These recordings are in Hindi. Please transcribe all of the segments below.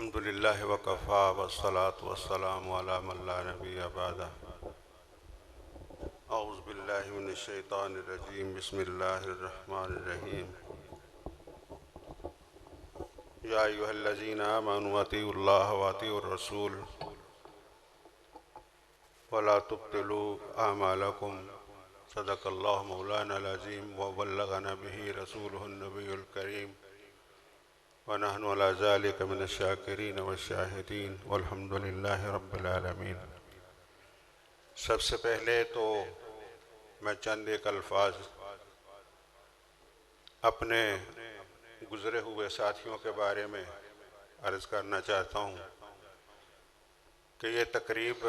अल्हम्दुलिल्लाह वकफ़ा वस्सलातु वस्सलामु अला मन ला नबिय्य बअदा। औज़ु बिल्लाहि मिनश शैतानिर रजीम। बिस्मिल्लाहिर रहमानिर रहीम। या अय्युहल्लज़ीना आमनू अतीउल्लाह व अतीउर रसूल वला तुब्तिलू आमालकुम। सदक़ल्लाहु मौलानाल अज़ीम व बल्लगना बिही रसूलुहुन नबियुल करीम व नहनु अला ज़ालिका मिनश शाकिरीन व शाहिदीन वल्हम्दुलिल्लाहि रब्बिल आलमीन। सबसे पहले तो मैं चंद एक अल्फाज अपने गुज़रे हुए साथियों के बारे में अर्ज़ करना चाहता हूँ कि ये तकरीब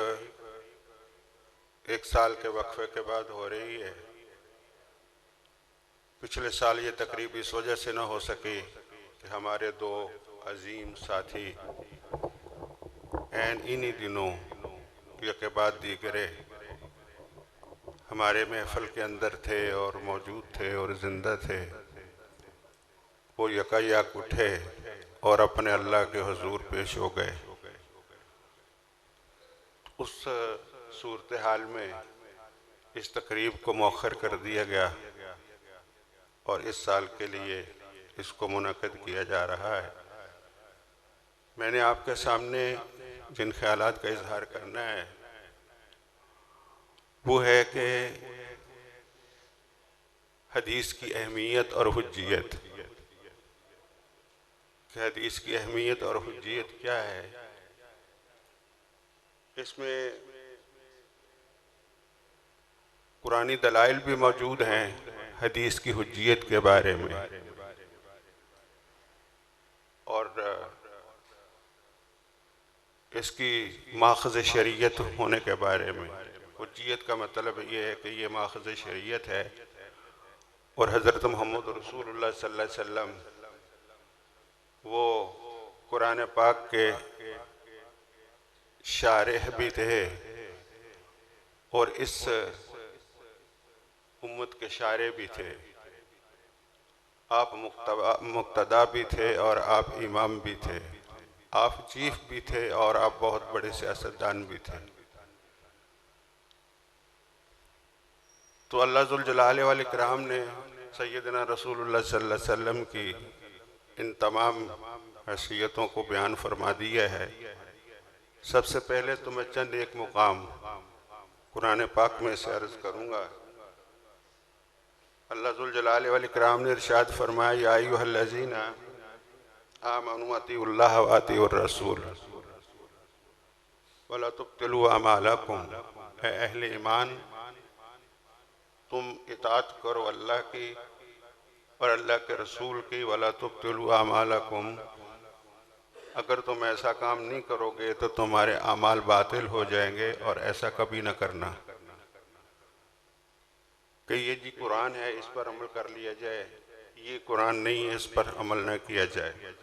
एक साल के वक्फे के बाद हो रही है। पिछले साल ये तकरीब इस वजह से न हो सकी कि हमारे दो अजीम साथी इन्हीं दिनों के बाद दीगरे हमारे महफल के अंदर थे और मौजूद थे और ज़िंदा थे। वो यकायक उठे और अपने अल्लाह के हुजूर पेश हो गए। उस सूरत हाल में इस तकरीब को मौखर कर दिया गया और इस साल के लिए इसको मुनक़िद किया जा रहा है। मैंने आपके सामने जिन ख्यालात का इजहार करना है वो है कि हदीस की अहमियत और हुज्जियत। कि हदीस की अहमियत और हुज्जियत क्या है। इसमें कुरानी दलाइल भी मौजूद हैं हदीस की हुज्जियत के बारे में और इसकी माख़ज़ शरीयत होने के बारे में। हुज्जियत का मतलब ये है कि ये माख़ज़ शरीयत है और हज़रत मोहम्मद रसूलुल्लाह सल्लल्लाहु अलैहि वसल्लम वो कुरान पाक के शारिह भी थे और इस उम्मत के शारे भी थे। आप मुक्तदा भी थे और आप इमाम भी थे। आप चीफ भी थे और आप बहुत बड़े सियासतदान भी थे। तो अल्लाह ज़ुल जलाल वल इकराम ने सैयदना रसूलुल्लाह सल्लल्लाहु अलैहि वसल्लम की इन तमाम हैसियतों को बयान फरमा दिया है। सबसे पहले तो मैं चंद एक मुकाम कुरान पाक में से अर्ज़ करूँगा। अल्लाह ज़ुल जलाल वल इकराम ने इरशाद फरमाया, या अय्युहल्लज़ीना आमनू अतीउल्लाह व अतीउर रसूल वला तुब्तिलू अमालकुम। ऐ अहले ईमान, तुम इताअत करो अल्लाह की और अल्लाह के रसूल की। वला तुब्तिलू अमालकुम, अगर तुम ऐसा काम नहीं करोगे तो तुम्हारे अमाल बातिल हो जाएंगे और ऐसा कभी न करना कि ये जी कुरान है इस पर अमल कर लिया जाए। ये कुरान नहीं है, इस पर अमल न किया जाए।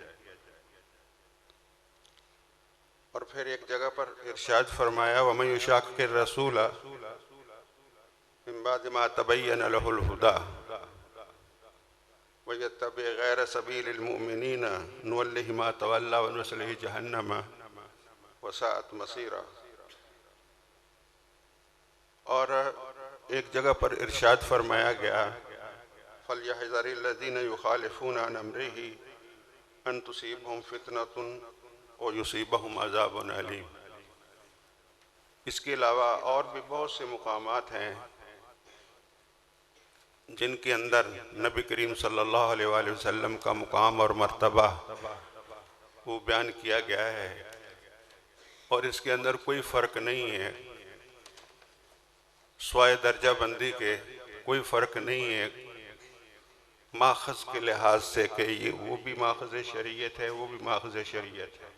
और फिर एक जगह पर इरशाद फरमाया, वमन युशाक़िक़िर रसूल मिन बाद मा तबय्यन लहुल हुदा व यत्तबि गैर सबीलिल मुमिनीन नुवल्लिहि मा तवल्ला व नुस्लिहि जहन्नम व साअत मसीरा। और एक जगह पर इरशाद फरमाया गया, फलयहज़रिल्लज़ीना युख़ालिफ़ूना अन अम्रिही अन तुसीबहुम फ़ितनतुन व युसीबहुम अज़ाबुन अलीम। इसके अलावा और भी बहुत से मुकामात हैं जिनके अंदर नबी करीम सल्लल्लाहु अलैहि वसल्लम का मुकाम और मर्तबा वो बयान किया गया है। और इसके अंदर कोई फ़र्क नहीं है, स्वाय दर्जा बंदी के कोई फ़र्क नहीं है माख़ज़ के लिहाज से कि ये वो भी माख़ज़ शरीयत है, वो भी माख़ज़ शरीयत है।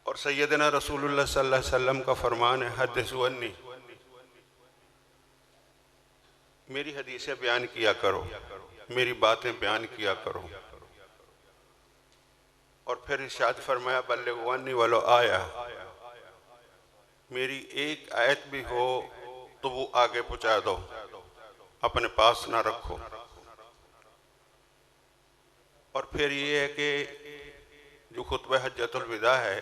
और सैयदना रसूलुल्लाह सल्लल्लाहु अलैहि वसल्लम का फरमान है, हद्दिसू अन्नी, मेरी हदीसें बयान किया करो, मेरी बातें बयान किया करो। और फिर इरशाद फरमाया, बल्लिगू अन्नी वलो आया, मेरी एक आयत भी हो तो वो आगे पहुँचा दो, अपने पास ना रखो। और फिर ये है कि जो खुतबा हज्जतुल विदा है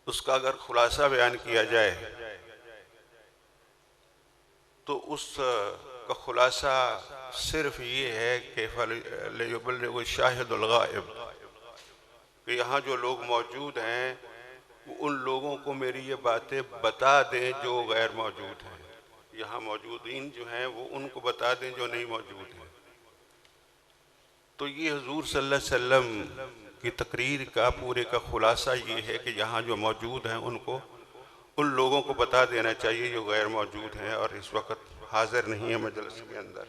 उसका अगर खुलासा बयान किया जाए तो उस का खुलासा सिर्फ ये है कि फलयुबल्लिगु शाहिदुल गाइब, कि यहाँ जो लोग मौजूद हैं वो उन लोगों को मेरी ये बातें बता दें जो गैर मौजूद हैं। यहाँ मौजूदीन जो हैं वो उनको बता दें जो नहीं मौजूद हैं। तो ये हुजूर सल्लल्लाहु अलैहि वसल्लम की तकरीर का पूरे का खुलासा ये है कि यहाँ जो मौजूद हैं उनको उन लोगों को बता देना चाहिए जो गैर मौजूद हैं और इस वक्त हाजिर नहीं है मजलिस के अंदर।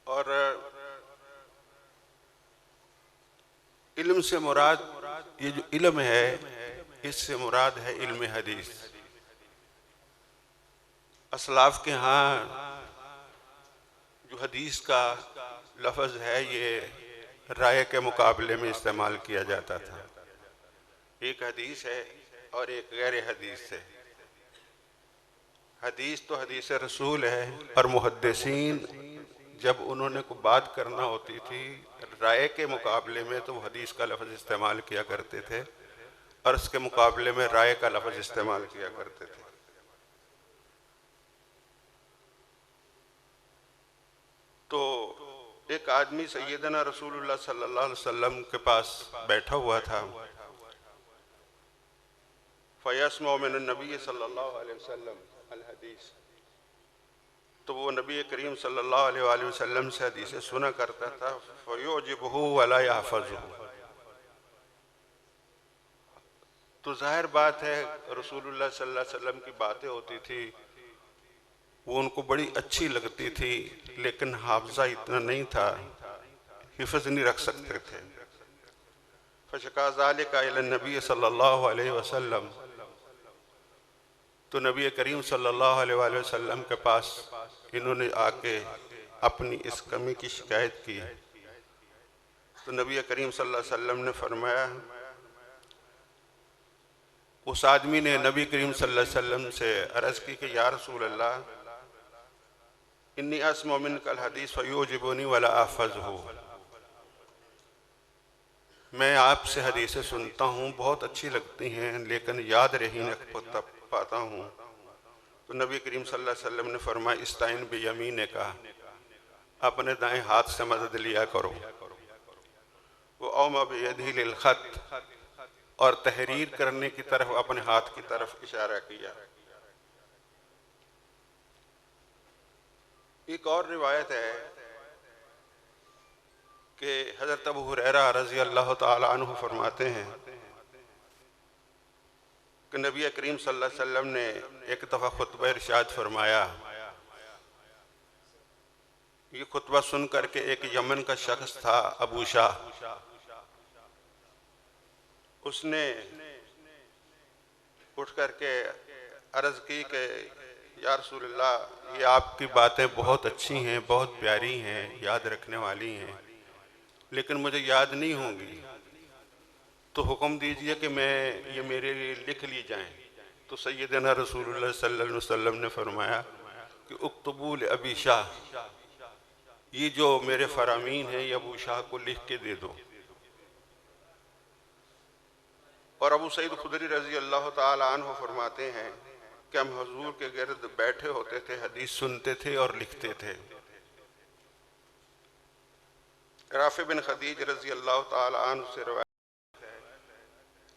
और इल्म से मुराद, ये जो इल्म है इससे मुराद है इल्म हदीस। असलाफ के यहाँ जो हदीस का लफ्ज़ है ये राय के मुकाबले में इस्तेमाल किया जाता था। एक हदीस है और एक गैर हदीस है। हदीस तो हदीस रसूल है और मुहद्दिसीन जब उन्होंने को बात करना होती थी राय के मुकाबले में तो हदीस का लफ्ज़ इस्तेमाल किया करते थे और इसके मुकाबले में राय का लफ्ज़ इस्तेमाल किया करते थे। तो एक आदमी सैयदना रसूलुल्लाह सल्लल्लाहु अलैहि वसल्लम के पास बैठा हुआ था। फयस्मउ मिन नबी सल्लल्लाहु अलैहि वसल्लम अल हदीस, तो वो नबी करीम सल्लल्लाहु अलैहि वसल्लम से हदीसें सुना करता था। फयुजिबहु वला यहफज़ुहु, तो जाहिर बात है रसूलुल्लाह सल्लल्लाहु अलैहि वसल्लम की बातें होती थी वो उनको बड़ी अच्छी लगती थी, लेकिन हाफजा इतना नहीं था, हिफ्ज़ नहीं रख सकते थे। फशका ज़ालिका इला नबी सल्लल्लाहु अलैहि वसल्लम, तो नबी करीम सल्लल्लाहु अलैहि वसल्लम के पास इन्होंने आके अपनी इस कमी की शिकायत की। तो नबी करीम सल्लल्लाहु अलैहि वसल्लम ने फरमाया, उस आदमी ने नबी करीम सल्लल्लाहु अलैहि वसल्लम से अर्ज़ की कि या रसूल अल्लाह, इन्नी अस्मउ मिनकल हदीस फयुजिबुनी वला अहफ़ज़ुहु, मैं आपसे हदीसें सुनता हूँ बहुत अच्छी लगती हैं लेकिन याद रही न पाता हूँ। तो नबी करीम सल्लल्लाहु अलैहि वसल्लम ने फरमाया, इस्ताइन बियमीनिका, अपने दाएं हाथ से मदद लिया करो। वो औमा बियदिही लिल खत, और तहरीर करने की तरफ अपने हाथ की तरफ इशारा किया। एक और रिवायत है कि हज़रत अबू हुरैरा रज़ी अल्लाह ताला अन्हु फरमाते हैं कि नबी करीम सल्लल्लाहु अलैहि वसल्लम ने एक दफ़ा खुतबा इरशाद फरमाया। ये खुतबा सुन करके एक यमन का शख्स था अबू शाह, उसने उठ करके अर्ज़ की कि या रसूलल्लाह, ये आपकी बातें बहुत अच्छी हैं, बहुत प्यारी हैं, याद रखने वाली हैं, लेकिन मुझे याद नहीं होंगी, तो हुक्म दीजिए कि मैं ये मेरे लिए लिख ली जाएं। तो सैयदना रसूलुल्लाह सल्लल्लाहु अलैहि वसल्लम ने फरमाया कि उक्तबूल अबी शाह, ये जो मेरे फरामीन हैं ये अबू शाह को लिख के दे दो। और अबू सईद खुदरी रज़ी अल्लाह ताला अन्हु फरमाते हैं कि हम हुजूर के गिर्द बैठे होते थे, हदीस सुनते थे और लिखते थे। राफ़ी बिन खदीज रज़ी अल्लाह ताला अन्हु से रवायत है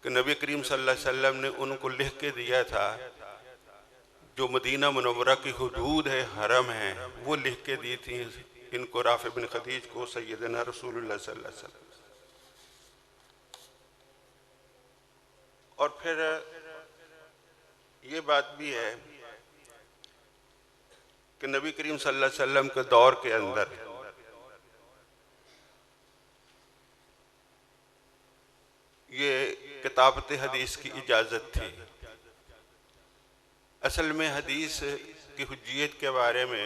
कि नबी करीम सल्लल्लाहु अलैहि वसल्लम ने उनको लिख के दिया था, जो मदीना मुनव्वरा की हुदूद है, हरम है, वो लिख के दी थी इनको, राफ़ी बिन खदीज को सैयदना रसूलुल्लाह सल्लल्लाहु अलैहि वसल्लम। और फिर ये बात भी है कि नबी करीम सल्लल्लाहु अलैहि वसल्लम के दौर के अंदर ये किताबत हदीस की इजाज़त थी। असल में हदीस की हुज्जियत के बारे में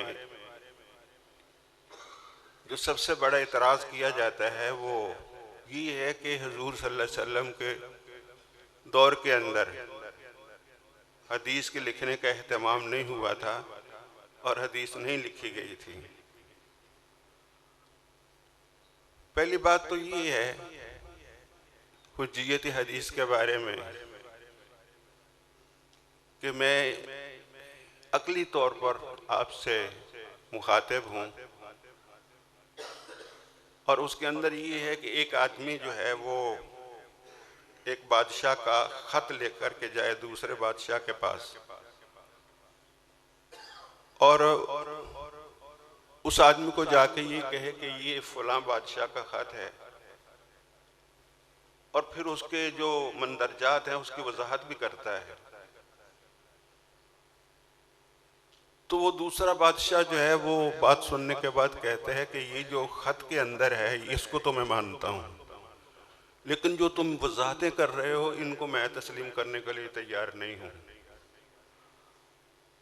जो सबसे बड़ा इतराज़ किया जाता है वो ये है कि हुजूर सल्लल्लाहु अलैहि वसल्लम के दौर के अंदर हदीस के लिखने का एहतमाम नहीं हुआ था और हदीस नहीं लिखी गई थी। पहली बात तो ये है हुज्जियत हदीस के बारे में कि मैं अक्ली तौर पर आपसे मुखातिब हूँ, और उसके अंदर ये है कि एक आदमी जो है वो एक बादशाह का खत लेकर के जाए दूसरे बादशाह के पास, और उस आदमी को जाके ये कहे कि ये फलां बादशाह का खत है, और फिर उसके जो मंदरजात हैं उसकी वजाहत भी करता है। तो वो दूसरा बादशाह जो है वो बात सुनने के बाद कहते हैं कि ये जो खत के अंदर है इसको तो मैं मानता हूँ, लेकिन जो तुम वजाहतें कर रहे हो इनको मैं तस्लीम करने के लिए तैयार नहीं हूँ।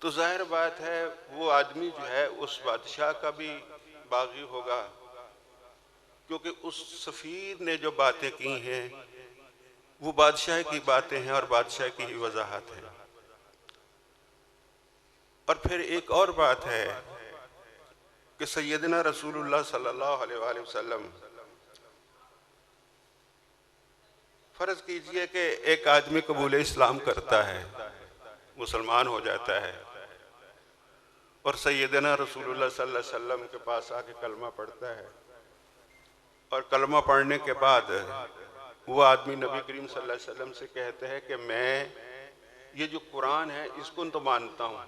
तो जाहिर बात है वो आदमी जो है उस बादशाह का भी बागी होगा, क्योंकि उस सफ़ीर ने जो बातें की हैं वो बादशाह की बातें हैं और बादशाह की ही वजाहत है। और फिर एक और बात है कि सैयदना रसूलुल्लाह सल्लल्लाहु अलैहि वसल्लम, फर्ज कीजिए कि एक आदमी कबूल इस्लाम करता है, मुसलमान हो जाता है, और सैयदना रसूलुल्लाह सल्लल्लाहु अलैहि वसल्लम के पास आके कलमा पढ़ता है, और कलमा पढ़ने के बाद वो आदमी नबी करीम सल्लल्लाहु अलैहि वसल्लम से कहते हैं कि मैं ये जो कुरान है इसको तो मानता हूँ,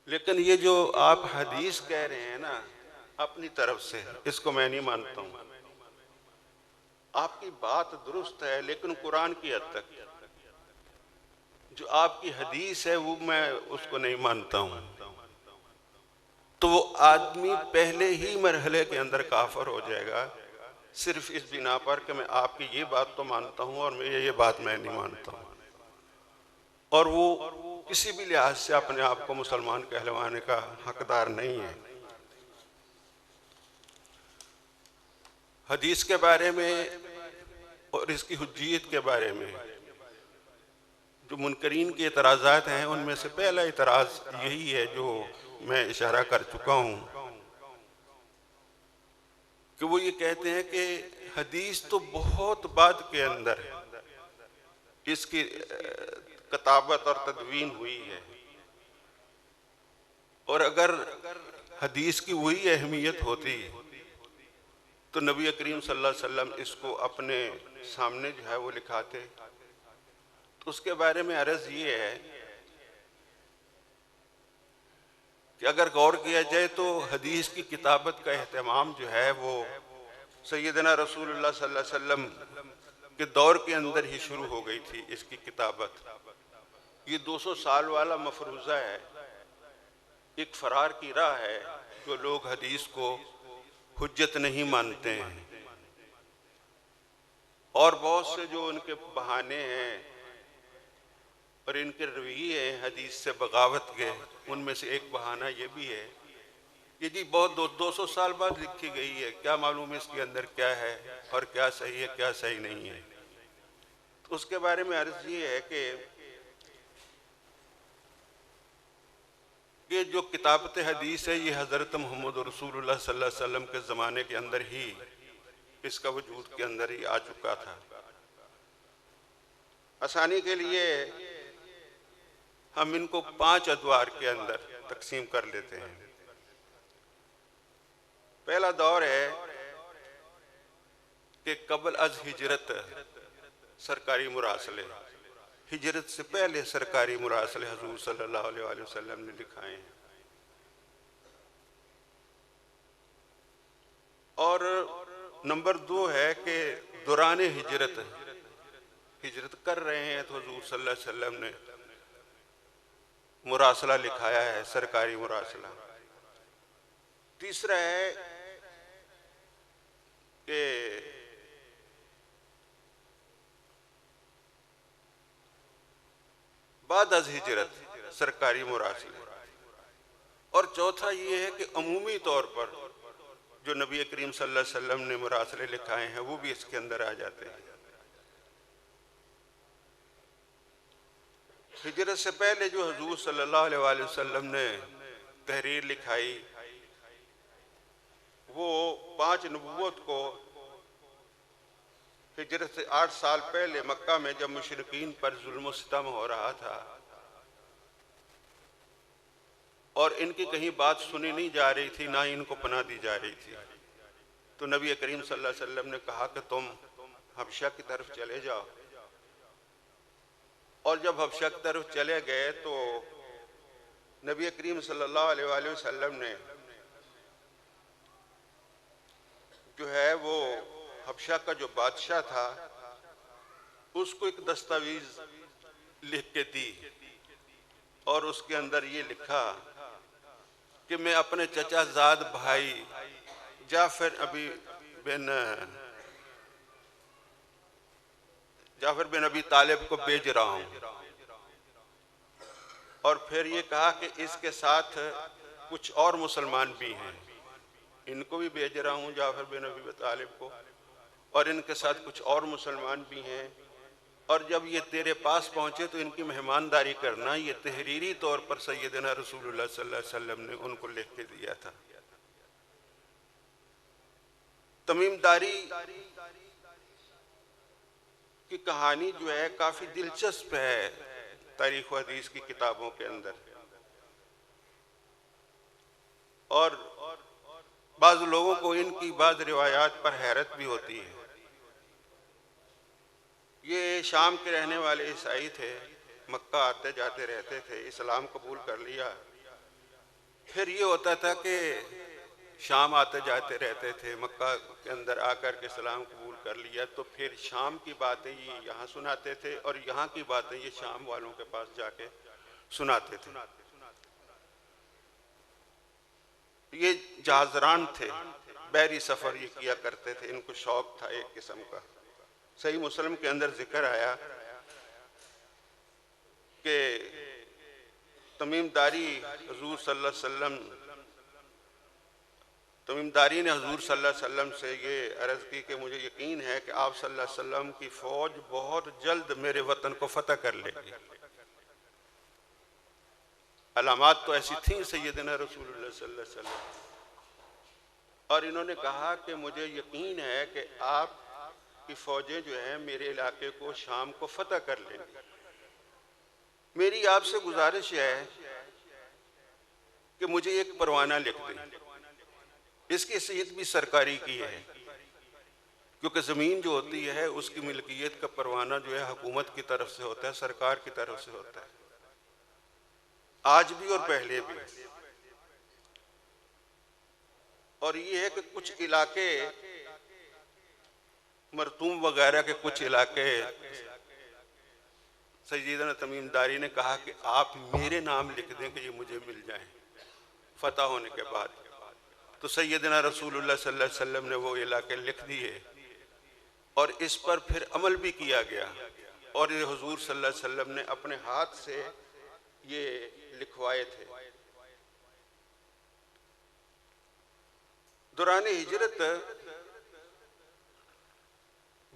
लेकिन ये जो आप हदीस कह रहे हैं ना अपनी तरफ से, इसको मैं नहीं मानता हूँ। आपकी बात दुरुस्त है लेकिन कुरान की हद तक, जो आपकी हदीस है वो मैं उसको नहीं मानता हूँ। तो वो आदमी पहले ही मरहले के अंदर काफर हो जाएगा, सिर्फ इस बिना पर कि मैं आपकी ये बात तो मानता हूँ और मैं ये बात मैं नहीं मानता हूँ, और वो किसी भी लिहाज से अपने आप को मुसलमान कहलवाने का हकदार नहीं है। हदीस के बारे में और इसकी हुज्जियत के बारे में जो मुनकरीन के इतराज़ात हैं उनमें से पहला इतराज़ यही है जो मैं इशारा कर चुका हूँ कि वो ये कहते हैं कि हदीस तो बहुत बाद के अंदर इसकी किताबत और तदवीन हुई है, और अगर हदीस की वही अहमियत होती तो नबी करीम सल्लल्लाहु अलैहि वसल्लम इसको अपने सामने जो है वो लिखाते। तो उसके बारे में अर्ज़ ये है कि अगर गौर किया जाए तो हदीस की किताबत का एहतमाम जो है वो सैयदना रसूलुल्लाह सल्लल्लाहु अलैहि वसल्लम के दौर के अंदर ही शुरू हो गई थी इसकी किताबत। ये 200 साल वाला मफरूज़ा है, एक फरार की राह है जो लोग हदीस को हुज्जत नहीं मानते हैं, और बहुत से जो उनके बहाने हैं और इनके रवैये हैं हदीस से बगावत के, उनमें से एक बहाना ये भी है ये जी बहुत 200 साल बाद लिखी गई है, क्या मालूम इसके अंदर क्या है और क्या सही है क्या सही नहीं है। तो उसके बारे में अर्ज़ ये है कि ये जो किताबत हदीस है ये हज़रत मोहम्मद रसूलुल्लाह सल्लल्लाहु अलैहि वसल्लम के ज़माने के अंदर ही इसका वजूद के अंदर ही आ चुका था। आसानी के लिए हम इनको 5 अदवार के अंदर तकसीम कर लेते हैं। पहला दौर है कि कबल अज हिजरत सरकारी मुरासले, हिजरत से पहले सरकारी मुरासले हुजूर सल्लल्लाहु अलैहि वसल्लम ने लिखाए हैं। और नंबर 2 है कि दौरान हिजरत, हिजरत कर रहे हैं तो हुजूर सल्लल्लाहु अलैहि वसल्लम ने मुरासला लिखाया है, सरकारी मुरासला। तीसरा है कि बाद अज हिजरत सरकारी मुरासले, और चौथा ये है कि अमूमी तौर पर जो नबी करीम सल्लल्लाहु अलैहि वसल्लम ने मुरासले लिखाए हैं वो भी इसके अंदर आ जाते हैं। हिजरत से पहले जो हुजूर सल्लल्लाहु अलैहि वसल्लम ने तहरीर लिखाई वो 5 नबूवत को हिजरत से 8 साल पहले मक्का में जब मुशरिकीन पर जुल्म सितम हो रहा था और इनकी कहीं बात सुनी नहीं जा रही थी, ना ही इनको पनाह दी जा रही थी, तो नबी करीम सल्लल्लाहु अलैहि वसल्लम ने कहा कि तुम हबशा की तरफ चले जाओ। और जब हबशा की तरफ चले गए तो नबी करीम सल्लल्लाहु अलैहि वसल्लम ने जो है वो हबशा का जो बादशाह था उसको एक दस्तावेज लिख के दी और उसके अंदर ये लिखा कि मैं अपने चचाजाद भाई जाफर बिन अबी तालिब को भेज रहा हूं। और फिर ये कहा कि इसके साथ कुछ और मुसलमान भी हैं, इनको भी भेज रहा हूं, जाफर बिन अबी तालिब को, और इनके साथ कुछ और मुसलमान भी हैं, और जब ये तेरे पास पहुंचे तो इनकी मेहमानदारी करना। ये तहरीरी तौर पर सैयदना रसूलुल्लाह सल्लल्लाहु अलैहि वसल्लम ने उनको लिख के दिया था। तमीमदारी की कहानी जो है काफी दिलचस्प है तारीख व हदीस की किताबों के अंदर, और बाज़ लोगों को इनकी बाज़ रिवायात पर हैरत भी होती है। ये शाम के रहने वाले ईसाई थे, मक्का आते जाते रहते थे, इस्लाम कबूल कर लिया। फिर ये होता था कि शाम आते जाते रहते थे, मक्का के अंदर आकर के इस्लाम कबूल कर लिया, तो फिर शाम की बातें ये यहाँ सुनाते थे और यहाँ की बातें ये शाम वालों के पास जाके सुनाते थे। ये जहाजरान थे, बहरी सफ़र ये किया करते थे, इनको शौक था एक किस्म का। सही मुस्लिम के अंदर जिक्र आया कि तमीमदारी हुजूर सल्लल्लाहु अलैहि वसल्लम तमीमदारी ने हुजूर सल्लल्लाहु अलैहि वसल्लम से ये अर्ज़ की कि मुझे यकीन है कि आप सल्लल्लाहु अलैहि वसल्लम की फ़ौज बहुत जल्द मेरे वतन को फतह कर लेगी। अलामात तो ऐसी थी सैयदना रसूलुल्लाह सल्लल्लाहु अलैहि वसल्लम, और इन्होंने कहा कि मुझे यकीन है कि आप की फ़ौजें जो हैं मेरे इलाके को, शाम को फतह कर लेंगी। मेरी आपसे गुजारिश है कि मुझे एक परवाना लिख दें। इसकी हैसियत भी सरकारी की है, क्योंकि ज़मीन जो होती है उसकी मिल्कियत का परवाना जो है हुकूमत की तरफ से होता है, सरकार की तरफ से होता है, आज भी और पहले भी। और ये है कि कुछ इलाके मरतूम वगैरह के कुछ इलाके सैयदना तमीमदारी ने कहा कि आप मेरे नाम लिख दें कि ये मुझे मिल जाएं फतह होने के बाद। तो सैयदना रसूलुल्लाह सल्लल्लाहु अलैहि वसल्लम ने वो इलाके लिख दिए और इस पर फिर अमल भी किया गया, और ये हुजूर सल्लल्लाहु अलैहि वसल्लम ने अपने हाथ से ये लिखवाए थे। दौरान हिजरत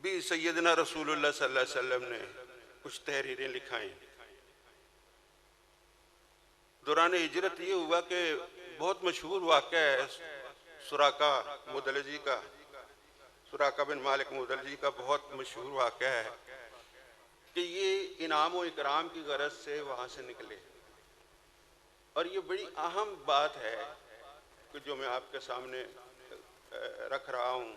भी सैयदना रसूलुल्लाह सल्लल्लाहु अलैहि वसल्लम ने कुछ तहरीरें लिखाई। दौरान हिजरत ये हुआ कि बहुत मशहूर वाक़या है सुराका मुदलजी का, सुराका बिन मालिक मुदलजी का बहुत मशहूर वाक़या है कि ये इनाम व इकराम की गरज से वहाँ से निकले। और ये बड़ी अहम बात है कि जो मैं आपके सामने रख रहा हूँ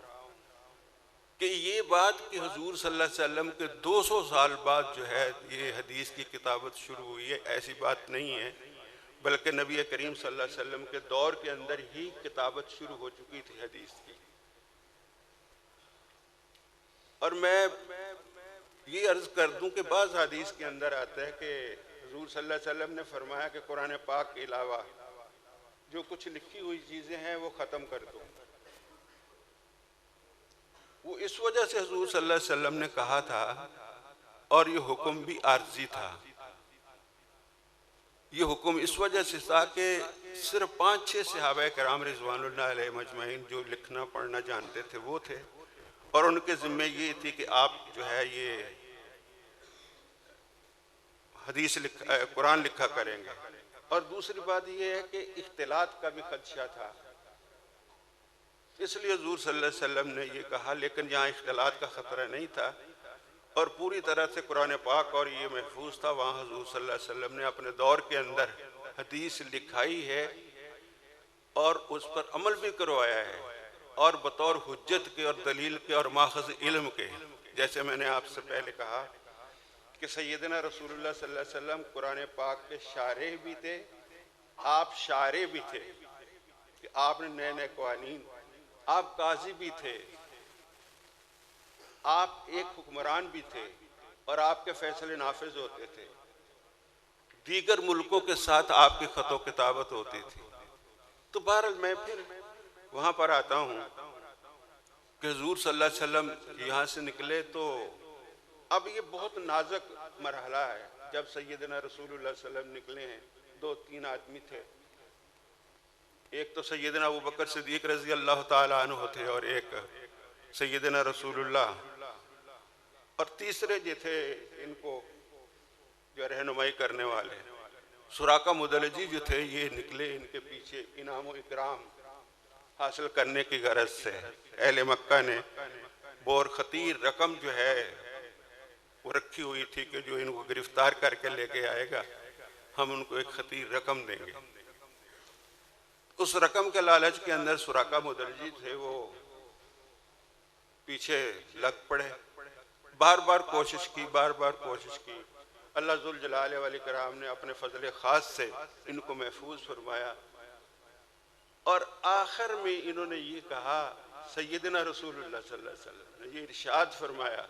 कि ये बात कि हुजूर सल्लल्लाहु अलैहि वसल्लम के 200 साल बाद जो है ये हदीस की किताबत शुरू हुई है, ऐसी बात नहीं है, बल्कि नबी करीम सल्लल्लाहु अलैहि वसल्लम के दौर के अंदर ही किताबत शुरू हो चुकी थी हदीस की। और मैं ये अर्ज़ कर दूं कि बाज़ हदीस के अंदर आता है कि हुजूर सल्लल्लाहु अलैहि वसल्लम ने फरमाया कि कुरान पाक के अलावा जो कुछ लिखी हुई चीज़ें हैं वो ख़त्म कर दो। वो इस वजह से हुजूर सल्लल्लाहु अलैहि वसल्लम ने कहा था, और ये हुक्म भी आर्जी था। ये हुक्म इस वजह से था कि सिर्फ 5-6 सहाबा किराम रिज़वानुल्लाह अलैहिम अजमईन जो लिखना पढ़ना जानते थे वो थे, और उनके ज़िम्मे ये थी कि आप जो है ये हदीस कुरान लिखा करेंगे। और दूसरी बात ये है कि इख्तिलात का भी खदशा था। इसलिए हुज़ूर सल्लल्लाहु अलैहि वसल्लम ने ये कहा, लेकिन यहाँ इख्तिलात का ख़तरा नहीं था और पूरी तरह से कुरान पाक और ये महफूज था। वहाँ हुज़ूर सल्लल्लाहु अलैहि वसल्लम ने अपने दौर के अंदर हदीस लिखाई है और उस पर अमल भी करवाया है, और बतौर हुज्जत के और दलील के और माखज़ इल्म के। जैसे मैंने आपसे पहले कहा कि सैयदना रसूलुल्लाह सल्लल्लाहु अलैहि वसल्लम कुरान पाक के शारे भी थे, आप शारे भी थे कि आपने नए नए कवानीन, आप काजी भी थे, आप एक हुक्मरान भी थे और आपके फैसले नाफिज होते थे। दीगर मुल्कों के साथ आपकी खतो किताबत होती थी। तो बहरहाल मैं फिर वहाँ पर आता हूँ कि हुज़ूर सल्लल्लाहु अलैहि वसल्लम यहाँ से निकले तो अब ये बहुत नाजुक मरहला है। जब सैयदना रसूलुल्लाह सल्लल्लाहु अलैहि वसल्लम निकले हैं, 2-3 आदमी थे। एक तो सैयदना अबू बकर सिद्दीक रज़ी अल्लाह ताला अन्हु थे और एक सैयदना रसूलुल्लाह, और तीसरे जो थे इनको जो रहनुमाई करने वाले सुराका मुदलजी जो थे, ये निकले इनके पीछे इनाम व इकराम हासिल करने की गरज से। अहले मक्का ने बहुत खतीर रकम जो है वो रखी हुई थी कि जो इनको गिरफ्तार करके लेके आएगा हम उनको एक खतीर रकम देंगे। उस रकम के लालच के अंदर सुराका मुदलजी थे, वो पीछे लग पड़े। बार बार कोशिश की। अल्लाह ज़ुल जलाल वल इकराम ने अपने फजल ख़ास से इनको महफूज फरमाया और आखिर में इन्होंने ये कहा, सैयदना रसूलुल्लाह सल्लल्लाहु अलैहि वसल्लम ने ये इरशाद फरमाया।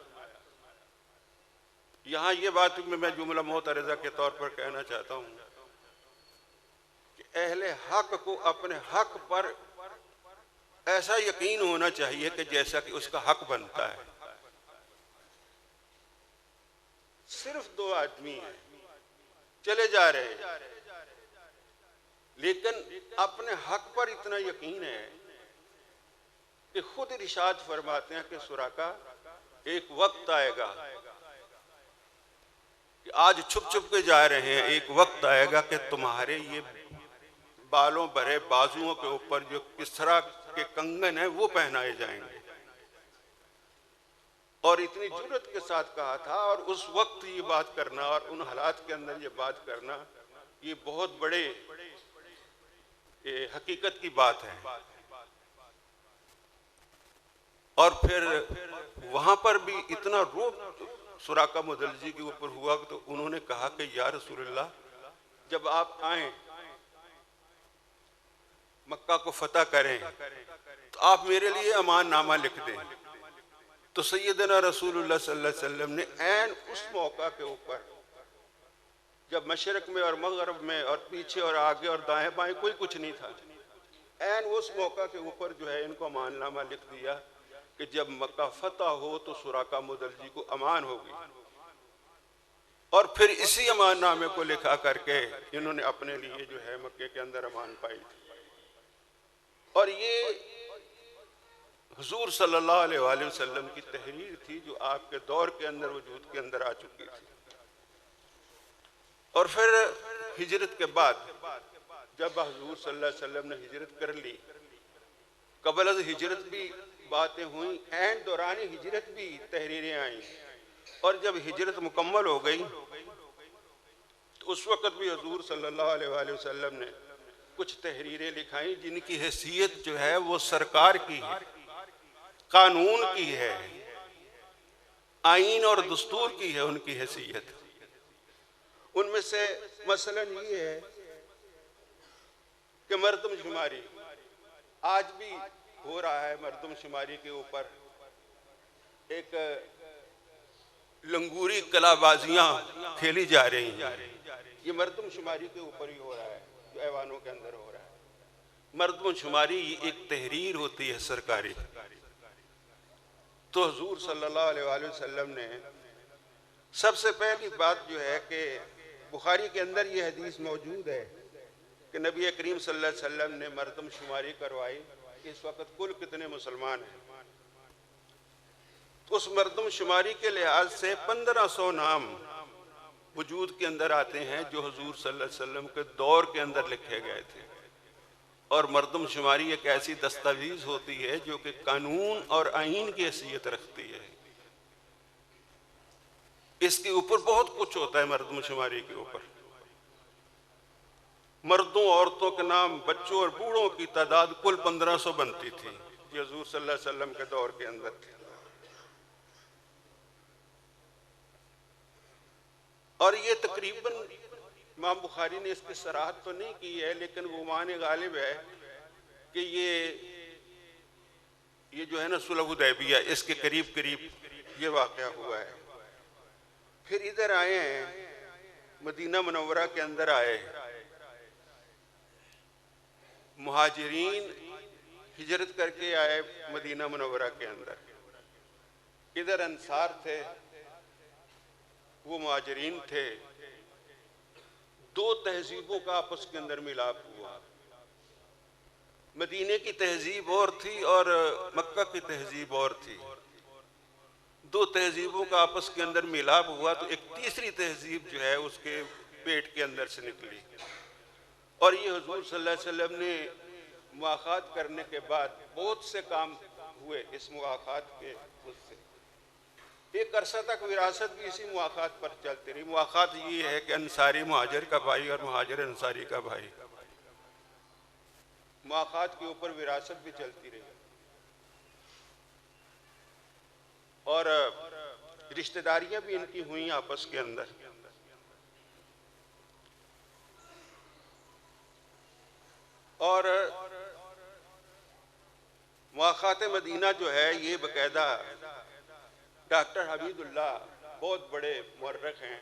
यहाँ ये बात मैं जुमला मोतरज़ा के तौर पर कहना चाहता हूँ कि अहले हक को अपने हक पर ऐसा यकीन होना चाहिए कि जैसा कि उसका हक बनता है। सिर्फ 2 आदमी हैं, चले जा रहे हैं, लेकिन अपने हक पर इतना यकीन है कि खुद इरशाद फरमाते हैं कि सुराका, एक वक्त आएगा कि आज छुप छुप के जा रहे हैं, एक वक्त आएगा कि तुम्हारे ये बालों भरे बाजुओं के ऊपर जो किसरा के कंगन है वो पहनाए जाएंगे। और इतनी जुर्रत के साथ कहा था, और उस वक्त ये बात करना और उन हालात के अंदर ये बात करना, ये बहुत बड़े हकीकत की बात है। और फिर वहां पर भी इतना रोब सुराका मुदलजी के ऊपर हुआ तो उन्होंने कहा कि या रसूलल्लाह, जब आप आए मक्का को फतह करें तो आप मेरे लिए अमान नामा लिख दें। तो सैयदना रसूलुल्लाह सल्लल्लाहु अलैहि वसल्लम ने ऐन उस मौका के ऊपर, जब मशरक में और मगरब में और पीछे और आगे और दाएं बाएं कोई कुछ नहीं था, ऐन उस मौका के ऊपर जो है इनको अमाननामा लिख दिया कि जब मक्का फतह हो तो सुराका मुदलजी को अमान होगी। और फिर इसी अमाननामे को लिखा करके इन्होंने अपने लिए जो है मक्के के अंदर अमान पाई थी। और ये हुजूर सल्लल्लाहु अलैहि वसल्लम की तहरीर थी जो आपके दौर के अंदर वजूद के अंदर आ चुकी थी। और फिर हिजरत के बाद जब हुजूर सल्लल्लाहु अलैहि वसल्लम ने हिजरत कर ली, कबल हिजरत भी बातें हुई, ऐन दौरान हिजरत भी तहरीरें आई, और जब हिजरत मुकम्मल हो गई तो उस वक़्त भी हुजूर सल्लल्लाहु अलैहि वसल्लम ने कुछ तहरीरें लिखाई जिनकी हैसियत जो है वो सरकार की है, कानून की है, आईन और दस्तूर की है उनकी हैसियत। उनमें से मसलन ये है कि मर्दमशुमारी आज भी हो रहा है। मर्दमशुमारी के ऊपर एक लंगूरी कलाबाजियां खेली जा रही हैं। ये मर्दमशुमारी के ऊपर ही हो रहा है, जो ऐवानों के अंदर हो रहा है। मर्दमशुमारी एक तहरीर होती है सरकारी। तो हुजूर सल्लल्लाहु अलैहि वसल्लम ने सबसे पहली बात जो है कि बुखारी के अंदर ये हदीस मौजूद है कि नबी करीम सल्लल्लाहु अलैहि वसल्लम ने मर्दमशुमारी करवाई, इस वक्त कुल कितने मुसलमान हैं। तो उस मर्दमशुमारी के लिहाज से 1500 नाम वजूद के अंदर आते हैं जो हुजूर सल्लल्लाहु अलैहि वसल्लम के दौर के अंदर लिखे गए थे। और मरदमशुमारी एक ऐसी दस्तावेज होती है जो कि कानून और आईन की हैसियत रखती है। इसके ऊपर बहुत कुछ होता है। मरदमशुमारी के ऊपर मर्दों औरतों के नाम, बच्चों और बूढ़ों की तादाद कुल 1500 बनती थी। ये हुजूर सल्लल्लाहु अलैहि वसल्लम के दौर के अंदर थी। और ये तकरीबन इमाम बुखारी ने इसकी सराहत तो नहीं की है, लेकिन गुमान गालिब है कि ये जो है ना सुलह हुदैबिया, इसके करीब करीब ये वाक़या हुआ है। फिर इधर आए हैं, मदीना मुनव्वरा के अंदर आए। मुहाजिरीन हिजरत करके आए मदीना मुनव्वरा के अंदर। इधर अंसार थे, वो मुहाजिरीन थे। दो तहजीबों का आपस के अंदर मिलाप हुआ। मदीने की तहजीब और थी और मक्का की तहजीब और थी। दो तहजीबों का आपस के अंदर मिलाप हुआ तो एक तीसरी तहजीब जो है उसके पेट के अंदर से निकली। और ये हुजूर सल्लल्लाहु अलैहि वसल्लम ने मुआखात करने के बाद बहुत से काम हुए इस मुआखात के उससे। एक अरसा तक विरासत भी इसी मुआखात पर चलती रही। मुआखात ये है कि अंसारी मुहाजिर का भाई और मुहाजिर अंसारी का भाई, मुआखात के ऊपर विरासत भी चलती रही। और रिश्तेदारियां भी इनकी हुई आपस के अंदर। और मुआखात मदीना जो है ये बाकायदा डॉक्टर हबीबुल्लाह बहुत बड़े मुअर्रिख हैं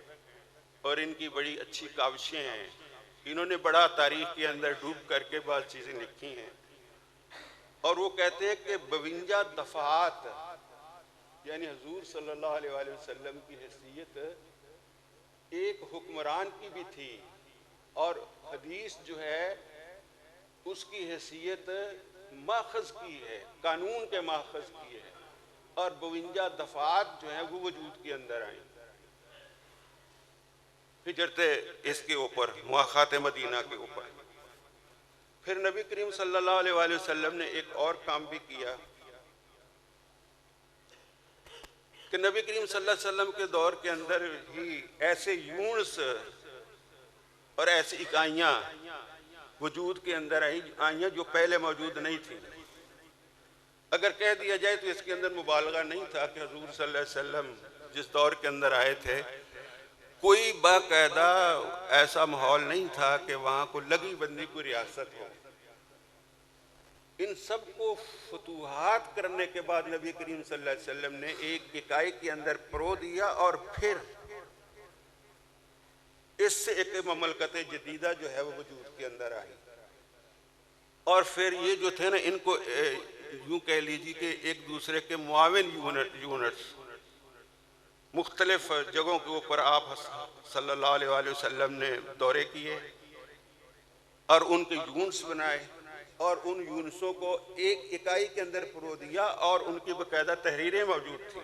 और इनकी बड़ी अच्छी काविशें हैं। इन्होंने बड़ा तारीख के अंदर डूब करके बहुत चीज़ें लिखी हैं। और वो कहते हैं कि 52 दफ़ात यानी हुजूर सल्लल्लाहु अलैहि वसल्लम की हैसियत एक हुक्मरान की भी थी और हदीस जो है उसकी हैसियत माखज़ की है, कानून के माखज़ की है। और 52 दफ़ात जो है वो वजूद के अंदर आई हिजरत इसके ऊपर, मुआखात मदीना के ऊपर। फिर नबी करीम सल्लल्लाहु अलैहि वसल्लम ने एक और काम भी किया कि नबी करीम सल्लल्लाहु अलैहि वसल्लम के दौर के अंदर ही ऐसे यूनिट्स और ऐसी इकाइयाँ वजूद के अंदर आइयाँ जो पहले मौजूद नहीं थी। अगर कह दिया जाए तो इसके अंदर मुबालगा नहीं था कि हुजूर सल्लल्लाहु अलैहि वसल्लम जिस दौर के अंदर आए थे कोई बाकायदा ऐसा माहौल नहीं था कि वहाँ को लगी बंदी कोई रियासत हो। इन सब को फतूहात करने के बाद नबी करीम सल्लल्लाहु अलैहि वसल्लम ने एक इकाई के अंदर परो दिया और फिर इससे एक ममलकत जदीदा जो है वो वजूद के अंदर आई। और फिर ये जो थे ना इनको यूं कह लीजिए कि एक दूसरे के मुआविन यूनिट्स मुख्तलिफ जगहों के ऊपर आप सल्लल्लाहु अलैहि वसल्लम ने दौरे किए और उनके यूनिट्स बनाए और उन यूनिट्सों को एक इकाई के अंदर परो दिया और उनकी बाकायदा तहरीरें मौजूद थी।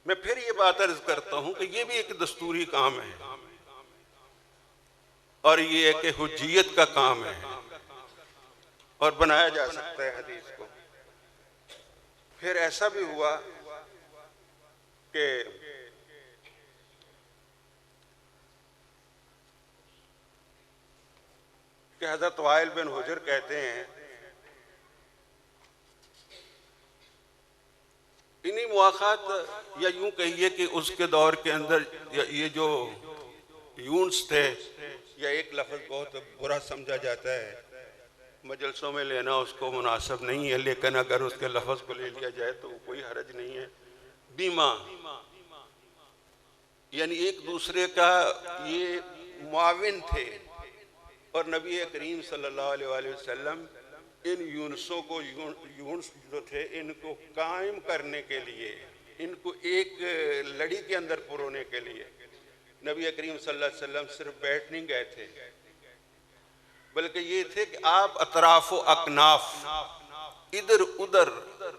मैं फिर ये बात अर्ज करता हूँ कि ये भी एक दस्तूरी काम है और ये एक हुज्जियत का काम है और बनाया जा सकता है हदीस को। फिर ऐसा भी हुआ कि हज़रत वाइल बिन हुजर कहते हैं इन्हीं मुआखात या यूं कहिए कि उसके दौर के अंदर ये जो यून्स थे या एक लफ्ज़ बहुत बुरा समझा जाता है, मजलसों में लेना उसको मुनासिब नहीं है, लेकिन अगर उसके लफ्ज़ को ले लिया जाए तो कोई हरज नहीं है। बीमा यानी एक दूसरे का ये मुआविन थे और नबी करीम सल्लल्लाहु अलैहि वसल्लम इन यूनिसों को यूनिस जो थे इनको कायम करने के लिए, इनको एक लड़ी के अंदर पुरोने के लिए नबी करीम सल्लल्लाहु अलैहि वसल्लम सिर्फ बैठ नहीं गए थे, बल्कि ये थे कि आप अतराफ व अकनाफ इधर उधर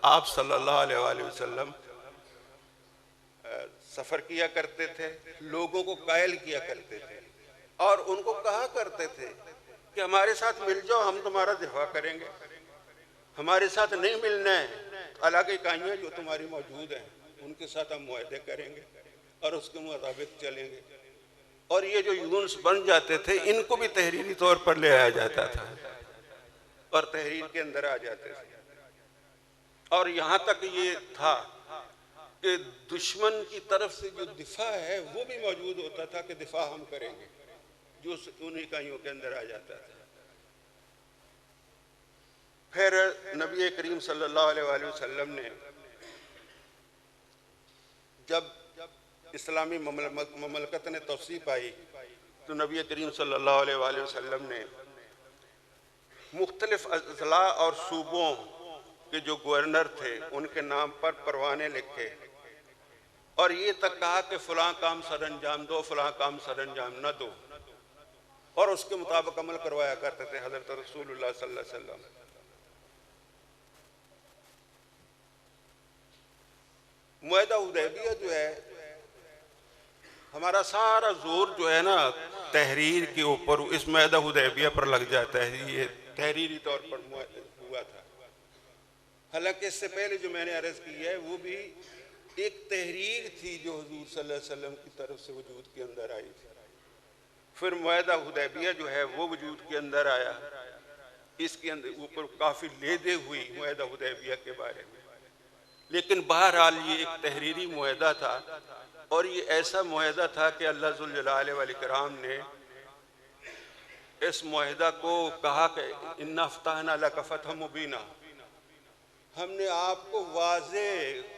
आप सल्लल्लाहु अलैहि वसल्लम सफ़र किया करते थे, लोगों को कायल किया करते थे और उनको कहा करते थे कि हमारे साथ मिल जाओ, हम तुम्हारा दिफा करेंगे। हमारे साथ नहीं मिलना है, अलग इकाइयाँ जो तुम्हारी मौजूद हैं उनके साथ हम मुआहदे करेंगे और उसके मुताबिक चलेंगे। और ये जो यूनिट्स बन जाते थे इनको भी तहरीरी तौर पर ले आया जाता था और तहरीर के अंदर आ जाते थे। और यहाँ तक ये था कि दुश्मन की तरफ से जो दिफा है वो भी मौजूद होता था कि दिफा हम करेंगे, जो उन इकाइयों के अंदर आ जाता था। फिर नबी करीम सल्लल्लाहु अलैहि वसल्लम ने जब इस्लामी ममलकत ने तौसीफ़ पाई तो नबी करीम सल्लल्लाहु अलैहि वसल्लम ने मुख्तलिफ अज़ला और सूबों के जो गवर्नर थे उनके नाम पर परवाने लिखे और ये तक कहा कि फ़लाँ काम सर अंजाम दो, फ़लाँ काम सर अंजाम न दो, और उसके मुताबिक अमल करवाया करते थे हज़रत रसूलुल्लाह सल्लल्लाहु अलैहि वसल्लम। मुआहदा हुदैबिया जो है, हमारा सारा जोर जो है ना तहरीर के ऊपर इस मुआहदा हुदैबिया पर लग जाता है। ये तहरीरी तौर पर हुआ था। हालांकि इससे पहले जो मैंने अर्ज़ की है वो भी एक तहरीर थी जो हुजूर सल्लल्लाहु अलैहि वसल्लम की तरफ से वजूद के अंदर आई थी। फिर मुआहदा हुदैबिया जो है वो वजूद के अंदर आया। इसके अंदर ऊपर काफ़ी लेदे हुई मुआहदा हुदैबिया के बारे में, लेकिन बहरहाल ये एक तहरीरी मुआहदा था और ये ऐसा मुआहदा था कि अल्लाह जुल जलाल वल इकराम ने इस मुआहदा को कहा कि इन्ना फ़तहना लका फ़तहम मुबीना, हमने आपको वाज़े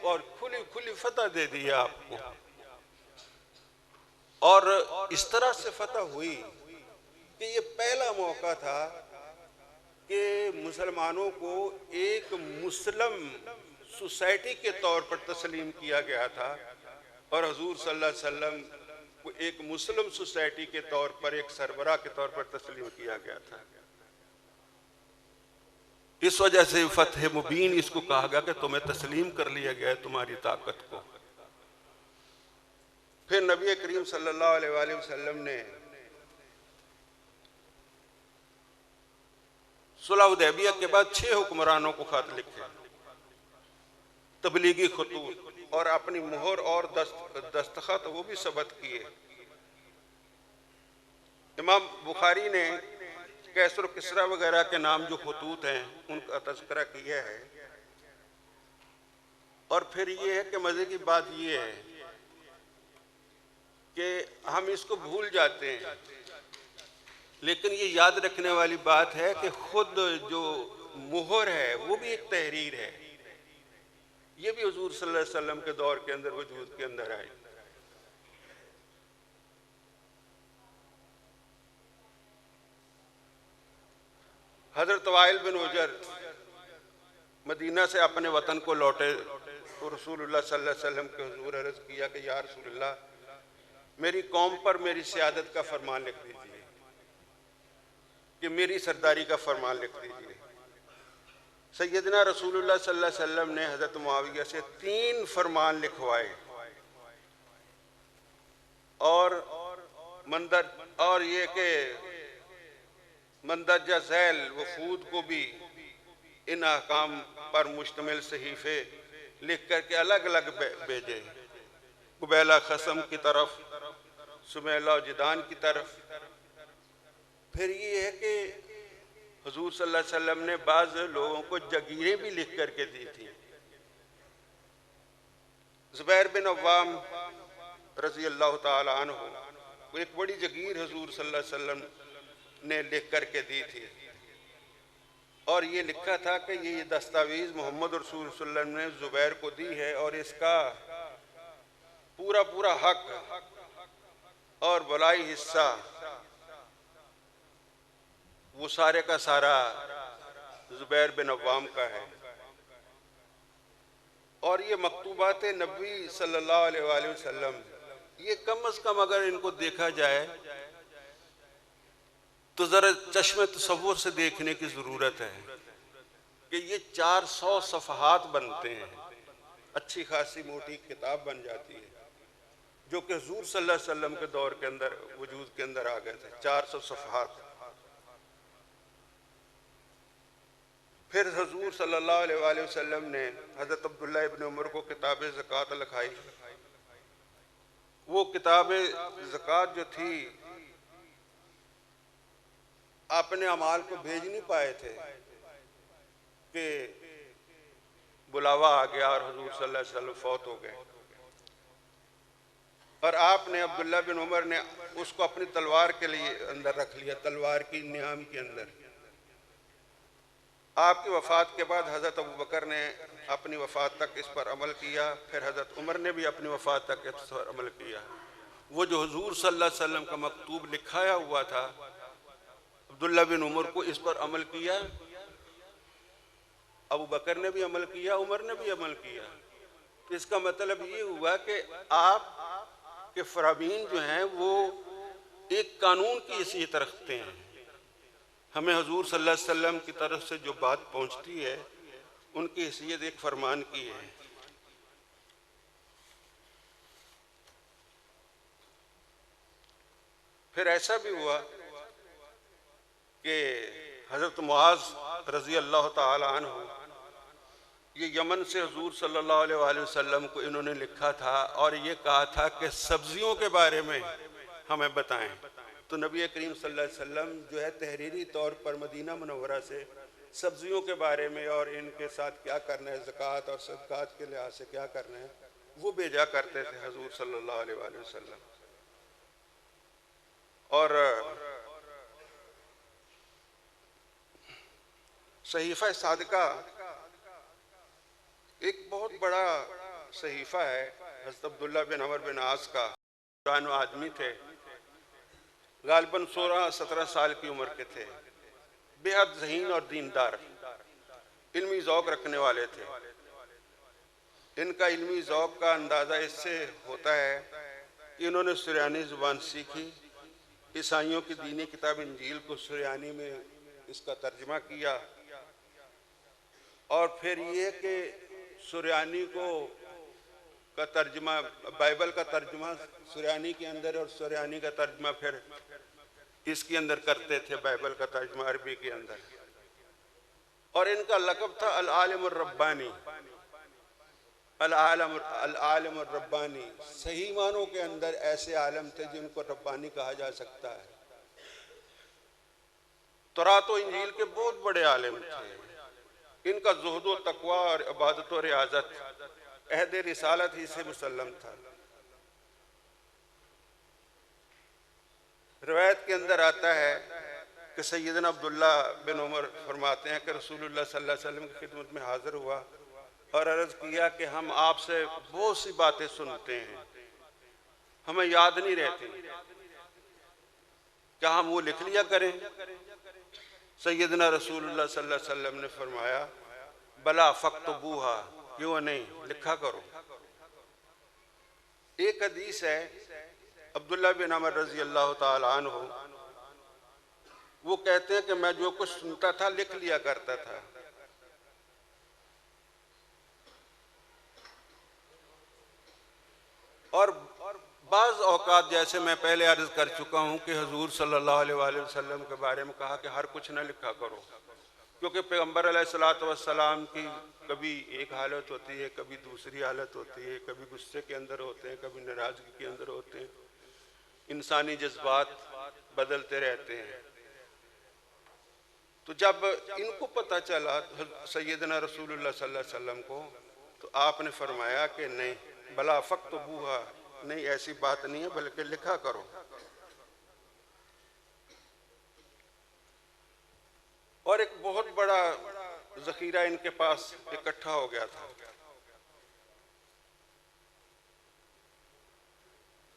और खुली खुली फतह दे दी आपको। और इस तरह से फतह हुई कि ये पहला मौका था कि मुसलमानों को एक मुस्लिम सोसाइटी के तौर पर तस्लीम किया गया था और हुजूर सल्लल्लाहु अलैहि वसल्लम को एक मुस्लिम सोसाइटी के तौर पर, एक सरबराह के तौर पर तस्लीम किया गया था। इस वजह से फतह मुबीन इसको कहा गया कि तुम्हें तस्लीम कर लिया गया है तुम्हारी ताकत को। फिर नबी करीम सल्लल्लाहु अलैहि वसल्लम ने सुलह हुदैबिया के बाद 6 हुक्मरानों को खत लिखे, तबलीगी खतूत, और अपनी मोहर और दस्तखत वो भी सबत किए। इमाम बुखारी ने कैसर किसरा वगैरह के नाम जो खतूत हैं उनका तज़किरा किया है। और फिर ये है कि मज़े की बात ये है कि हम इसको भूल जाते हैं, लेकिन ये याद रखने वाली बात है कि खुद जो मोहर है वो भी एक तहरीर है। ये भी हुजूर सल्लल्लाहु अलैहि वसल्लम के दौर के अंदर वजूद के अंदर आई। हजरत वाइल बिन उजर मदीना से अपने वतन को लौटे तो रसूलुल्लाह सल्लल्लाहु अलैहि वसल्लम के हुजूर अर्ज़ किया कि या रसूलुल्लाह, मेरी कौम पर मेरी सियादत का फरमान लिख दीजिए, कि मेरी सरदारी का फरमान लिख दीजिए। सैयदना रसूलुल्लाह सल्लल्लाहु अलैहि वसल्लम ने हज़रत मुआविया से 3 फरमान लिखवाए और ये कि मंदरजा झैल वफूद को भी इन अहकाम पर मुश्तमिल सहीफ़े लिख करके अलग अलग भेजे, कुबैला खसम की तरफ, सुमैला जिदान की तरफ। फिर ये है कि हुजूर सल्लल्लाहु अलैहि वसल्लम ने बाज़ लोगों को जगीरें भी लिख करके दी थी। ज़ुबैर बिन अव्वाम रज़ी अल्लाह ताला अन्हु को एक बड़ी जगीर हुजूर सल्लल्लाहु अलैहि वसल्लम ने लिख करके दी थी और ये लिखा था कि ये दस्तावेज़ मोहम्मद रसूल सल्लल्लाहु अलैहि वसल्लम ने ज़ुबैर को दी है और इसका पूरा पूरा हक और बलाई हिस्सा वो सारे का सारा ज़ुबैर बिन अव्वाम का है। और ये मकतूबात नबी सल्लल्लाहु अलैहि वसल्लम, ये कम अज़ कम अगर इनको देखा जाए तो ज़रा चश्मे तसव्वुर से देखने की ज़रूरत है कि ये 400 सफ़हात बनते हैं, अच्छी खासी मोटी किताब बन जाती है, जो कि हुज़ूर सल्लल्लाहु अलैहि वसल्लम के दौर के अंदर वजूद के अंदर आ गए थे। 400 सफ़हात फिर हुजूर सल्लल्लाहु अलैहि वसल्लम ने हज़रत अब्दुल्ला इब्न उमर को किताब ज़कात लिखाई। वो किताब ज़कात जो थी अपने अमाल को भेज नहीं पाए थे कि बुलावा आ गया और हुजूर सल्लल्लाहु अलैहि वसल्लम फौत हो गए। और आपने अब्दुल्ला बिन उमर ने उसको अपनी तलवार के लिए अंदर रख लिया, तलवार की नियाम के अंदर। आपकी वफ़ात के बाद हज़रत अबू बकर ने अपनी वफ़ात तक इस पर अमल किया, फिर हज़रत उमर ने भी अपनी वफ़ात तक इस पर अमल किया। वो जो हुजूर सल्लल्लाहु अलैहि वसल्लम का मकतूब लिखाया हुआ था, अब्दुल्ला बिन उमर को इस पर अमल किया, अबू बकर ने भी अमल किया, उमर ने भी अमल किया। तो इसका मतलब ये हुआ कि आप के फरामीन जो हैं वो एक कानून की हैसियत रखते हैं। हमें हुजूर सल्लल्लाहु अलैहि वसल्लम की तरफ से जो बात पहुंचती है उनकी हैसियत एक फरमान की है। फिर ऐसा भी हुआ कि हज़रत मुआज़ रज़ी अल्लाह ताला अन्हु, ये यमन से हुजूर सल्लल्लाहु अलैहि वसल्लम को इन्होंने लिखा था और ये कहा था कि सब्जियों के बारे में हमें बताएं। तो नबी करीम सल्लल्लाहु अलैहि वसल्लम जो है तहरीरी तौर पर मदीना मुनव्वरा से सब्जियों के बारे में और इनके साथ क्या करना है, ज़कात और सदक़ात के लिहाज से क्या करना है, वो भेजा करते थे हुजूर सल्लल्लाहु अलैहि वसल्लम। और सहीफ़ा सादिका एक बहुत बड़ा सहीफ़ा है। हज़रत अब्दुल्ला बिन अमर बिन आस का पुराने आदमी थे, गालिबन 16-17 साल की उम्र के थे, बेहद ज़हीन और दीनदार, इल्मी ज़ौक़ रखने वाले थे। इनका इल्मी ज़ौक़ का अंदाज़ा इससे होता है कि इन्होंने सुरयानी ज़ुबान सीखी, ईसाइयों की दीनी किताब इंजील को सुरयानी में इसका तर्जुमा किया, और फिर ये कि सुरयानी को का तर्जुमा, बाइबल का तर्जुमा सुरयानी के अंदर और सुरयानी का तर्जुमा फिर इसके अंदर करते थे, बाइबल का तर्जुमा अरबी के अंदर। और इनका लक़ब था अल-आलिमुर रब्बानी, अल-आलिमुर रब्बानी। सही मानों के अंदर ऐसे आलम थे जिनको रब्बानी कहा जा सकता है। तौरात और इंजील के बहुत बड़े आलिम थे। इनका ज़ुहद व तक़वा और इबादत और रियाज़त अहद रिसालत ही से मुसल्लम था। रिवायत के अंदर आता है कि सैयदना अब्दुल्ला बिन उमर फरमाते हैं कि रसूलुल्लाह सल्लल्लाहु अलैहि वसल्लम की खिदमत में हाजिर हुआ और अर्ज़ किया कि हम आपसे बहुत सी बातें सुनते हैं, हमें याद नहीं रहती, क्या हम वो लिख लिया करें? सैयदना रसूलुल्लाह सल्लल्लाहु अलैहि वसल्लम ने फरमाया, बला फ़क्तबूहा, क्यों नहीं, लिखा करो। एक हदीस है अब्दुल्ला बिन अमर रज़ी अल्लाह ताला अन्हु, वो कहते हैं कि मैं जो कुछ सुनता था लिख लिया करता था। और बाज़ औक़ात, जैसे मैं पहले अर्ज़ कर चुका हूँ कि हुजूर सल्लल्लाहु अलैहि वसल्लम के बारे में कहा कि हर कुछ न लिखा करो, क्योंकि पैगम्बर अलैहिस्सलातु वस्सलाम की कभी एक हालत होती है, कभी दूसरी हालत होती है, कभी गुस्से के अंदर होते हैं, कभी नाराज़गी के अंदर होते हैं, इंसानी जज्बात बदलते रहते हैं। तो जब इनको पता चला सैयदना रसूलुल्लाह सल्लल्लाहु अलैहि वसल्लम को, तो आपने फरमाया कि नहीं, बला फ़क्तबूहा, नहीं ऐसी बात नहीं है, बल्कि लिखा करो। और एक बहुत बड़ा ज़ख़ीरा इनके पास इकट्ठा हो गया था,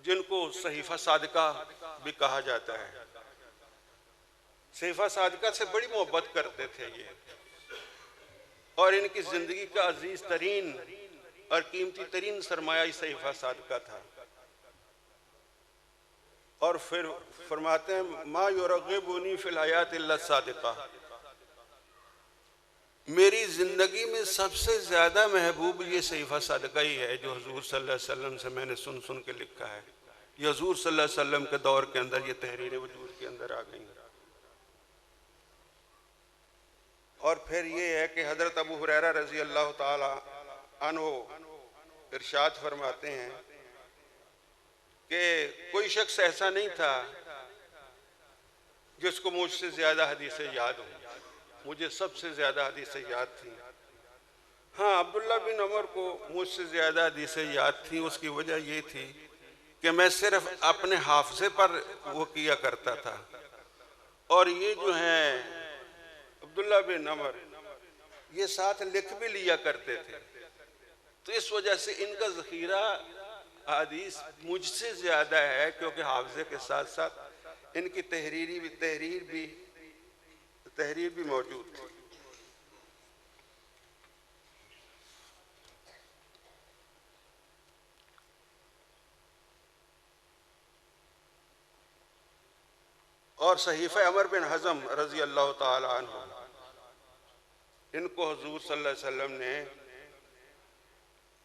जिनको सहीफ़ा सादिका भी कहा जाता है। सहीफ़ा सादिका से बड़ी मोहब्बत करते थे ये, और इनकी ज़िंदगी का अजीज़ तरीन और कीमती तरीन सरमाया सहीफ़ा सादिका था। और फिर फरमाते हैं, मा युरग़िबुनी फ़िल हयात इल्ला सादिका, मेरी ज़िंदगी में सबसे ज़्यादा महबूब ये सहीफ़ा सादिका ही है जो हुजूर सल्लल्लाहु अलैहि वसल्लम से मैंने सुन सुन के लिखा है। ये हुजूर सल्लल्लाहु अलैहि वसल्लम के दौर के अंदर ये तहरीरें वजूद के अंदर आ गई। और फिर ये है कि हज़रत अबू हुरैरा रज़ी अल्लाह ताला अन्हु इरशाद फरमाते हैं कि कोई शख्स ऐसा नहीं था जिसको मुझसे ज़्यादा हदीसें याद हो। मुझे सबसे ज़्यादा हदीसें याद थी। हाँ, अब्दुल्ला बिन उमर को मुझसे ज़्यादा हदीसें याद थी। उसकी वजह ये थी कि मैं सिर्फ अपने हाफजे पर वो किया करता था, और ये जो हैं अब्दुल्ला बिन उमर ये साथ लिख भी लिया करते थे। तो इस वजह से इनका ज़ख़ीरा हदीस मुझसे ज़्यादा है, क्योंकि हाफजे के साथ साथ इनकी तहरीर भी मौजूद थी। और सहीफ़ा अमर बिन हज़म रज़ी अल्लाह ताला अन्हु, इनको हुज़ूर सल्लल्लाहु अलैहि वसल्लम ने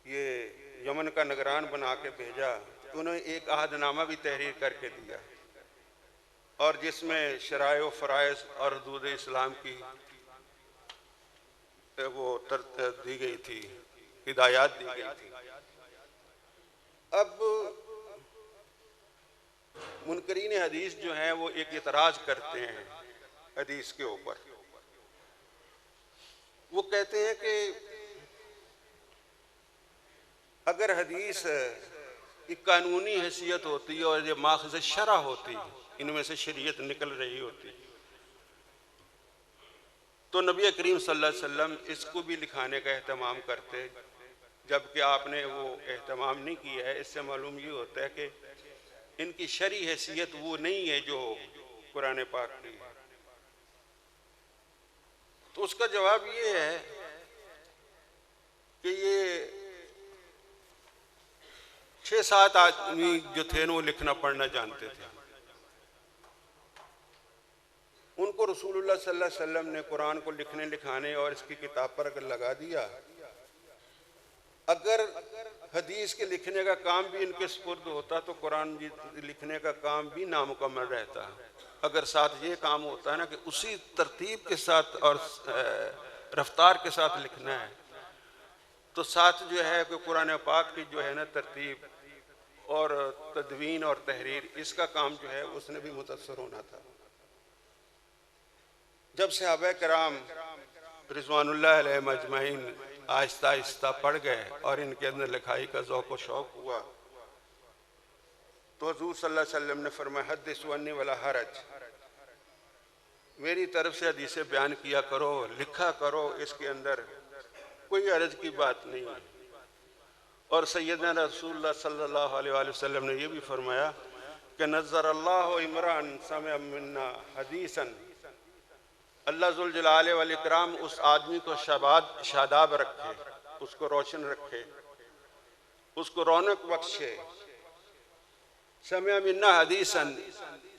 ये यमन का निगरान बना के भेजा। तो उन्होंने एक अहदनामा भी तहरीर करके दिया, और जिसमें शराय व फ़राइज़ और हदूद इस्लाम की वो दी गई थी, हिदायत दी गई थी। अब मुनकरीन हदीस जो हैं वो एक इतराज़ करते हैं हदीस के ऊपर। वो कहते हैं कि अगर हदीस की कानूनी हैसियत होती और ये माख़ज़ शरअ होती, इनमें से शरीयत निकल रही होती, तो नबी करीम सल्लल्लाहु अलैहि वसल्लम इसको भी लिखाने का एहतमाम करते, जबकि आपने वो एहतमाम नहीं किया है। इससे मालूम ये होता है कि इनकी शरई हैसियत वो नहीं है जो कुरान पाक की है। तो उसका जवाब ये है कि ये 6-7 आदमी जो थे वो लिखना पढ़ना जानते थे। उनको रसूलुल्लाह सल्लल्लाहु अलैहि वसल्लम ने कुरान को लिखने लिखाने और इसकी किताब पर अगर लगा दिया, अगर हदीस के लिखने का काम भी इनके सुपुर्द होता तो कुरान लिखने का काम भी नामुकम्मल रहता। अगर साथ ये काम होता है ना कि उसी तरतीब के साथ और रफ्तार के साथ लिखना है, तो साथ जो है कि कुरान पाक की जो है ना तरतीब और तदवीन और तहरीर, इसका काम जो है उसने भी मुतअस्सर होना था। जब सहाबा कराम रिज़वानुल्लाह अलैहिम अजमईन आहिस्ता आहिस्ता पढ़ गए और इनके अंदर लिखाई का ज़ौक़ व शौक़ हुआ, तो हुज़ूर सल्लल्लाहु अलैहि वसल्लम ने फरमाया हद्दिसू अन्नी वला हरज, मेरी तरफ से हदीसें बयान किया करो, लिखा करो, इसके अंदर कोई अर्ज की बात नहीं है। और सैयदना रसूलुल्लाह सल्लल्लाहु अलैहि वसल्लम ने यह भी फरमाया कि नज़्ज़र अल्लाहु इमरान समिअ मिन्ना हदीसन, अल्लाह ज़ुल जलाल वल इकराम उस आदमी को शादाब रखे, उसको रोशन रखे, उसको रौनक बख्शे। समिअ मिन्ना हदीसन,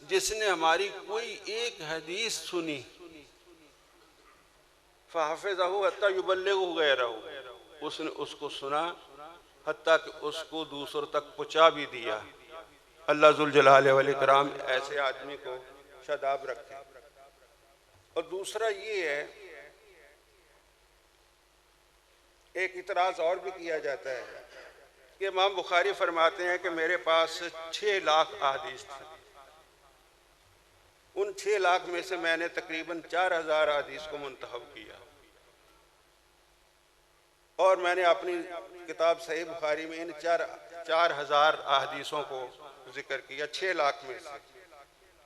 जिसने हमारी कोई एक हदीस सुनी, फ़हफ़िज़हु हत्ता युबल्लिगहु गैरहु, उसने उसको सुना हत्ता कि उसको दूसरों तक पहुँचा भी दिया। अल्लाह ज़ुल जलाल वल इकराम ऐसे आदमी को शादाब रखे। और दूसरा ये है, एक इतराज़ और भी किया जाता है कि इमाम बुखारी फरमाते हैं कि मेरे पास 6 लाख अहादीस थे। उन 6 लाख में से मैंने तकरीबन 4000 अहादीस को मुंतखब किया, और मैंने अपनी किताब सही बुखारी में इन 4000 अहादीसों को जिक्र किया 6 लाख में से।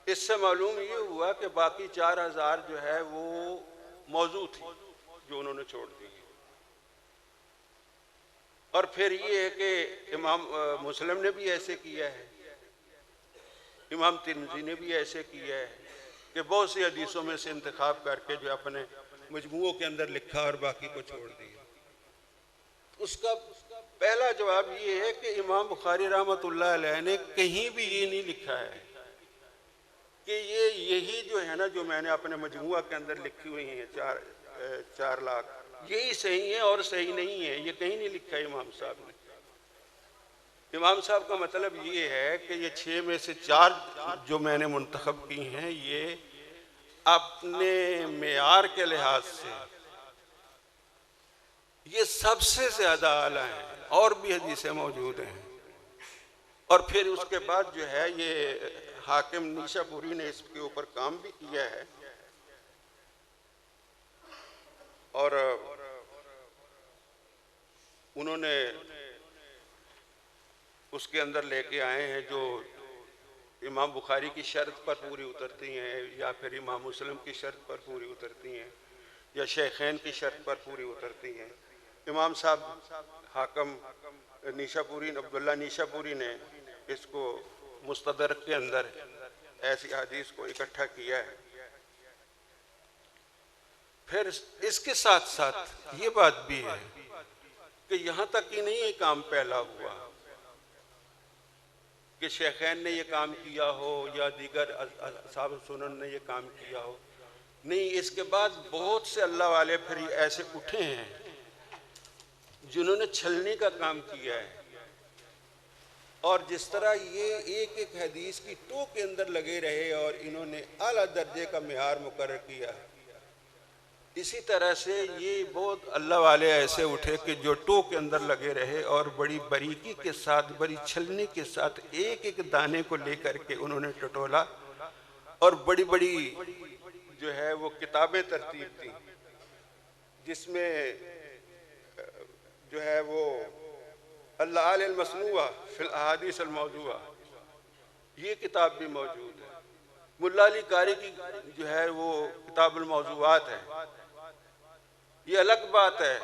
इससे मालूम ये हुआ कि बाकी 4000 जो है वो मौजूद थी जो उन्होंने छोड़ दी। और फिर ये है कि इमाम मुस्लिम ने भी ऐसे किया है, इमाम तिरमिज़ी ने भी ऐसे किया है कि बहुत सी हदीसों में से इंतखाब करके जो अपने मजमूओं के अंदर लिखा और बाकी को छोड़ दिया। उसका पहला जवाब ये है कि इमाम बुखारी रहमतुल्लाह अलैह ने कहीं भी ये नहीं लिखा है कि यही जो है ना जो मैंने अपने मजमुआ के अंदर लिखी हुई हैं 4 लाख, यही सही है और सही नहीं है, ये कहीं नहीं लिखा है इमाम साहब ने। इमाम साहब का मतलब ये है कि ये 6 में से 4 जो मैंने मुंतखब की हैं ये अपने मेयार के लिहाज से ये सबसे ज्यादा आला है, और भी हदीसें मौजूद हैं। और फिर उसके बाद जो है ये हाकिम नीशापुरी ने इसके ऊपर काम भी किया है, और उन्होंने उसके अंदर लेके आए हैं जो इमाम बुखारी की शर्त पर पूरी उतरती हैं, या फिर इमाम मुस्लिम की शर्त पर पूरी उतरती हैं, या शेखैन की शर्त पर पूरी उतरती हैं। इमाम साहब हाकिम नीशापुरी, अब्दुल्ला नीशापुरी ने इसको मुस्तदरक के अंदर ऐसी हदीस को इकट्ठा किया है। फिर इसके साथ साथ ये बात भी है कि यहाँ तक ही नहीं ये काम पहला हुआ कि शेखैन ने ये काम किया हो या दीगर असहाब सुनन ने ये काम किया हो, नहीं, इसके बाद बहुत से अल्लाह वाले फिर ऐसे उठे हैं जिन्होंने छलनी का काम किया है। और जिस तरह ये एक एक हदीस की टो के अंदर लगे रहे और इन्होंने आला दर्जे का मेयार मुकर्रर किया, इसी तरह से ये बहुत अल्लाह वाले ऐसे उठे कि जो टो के अंदर लगे रहे और बड़ी बारीकी के साथ, बड़ी छलनी के साथ एक एक दाने को लेकर के उन्होंने टटोला और बड़ी बड़ी जो है वो किताबें तरतीब दी, जिसमें जो है वो अल-मसनूआ फिल अहादीस अल-मौज़ूआ ये किताब भी मौजूद है। मुल्ला अली कारी की जो है वो किताबुल मौज़ूआत है। ये अलग बात है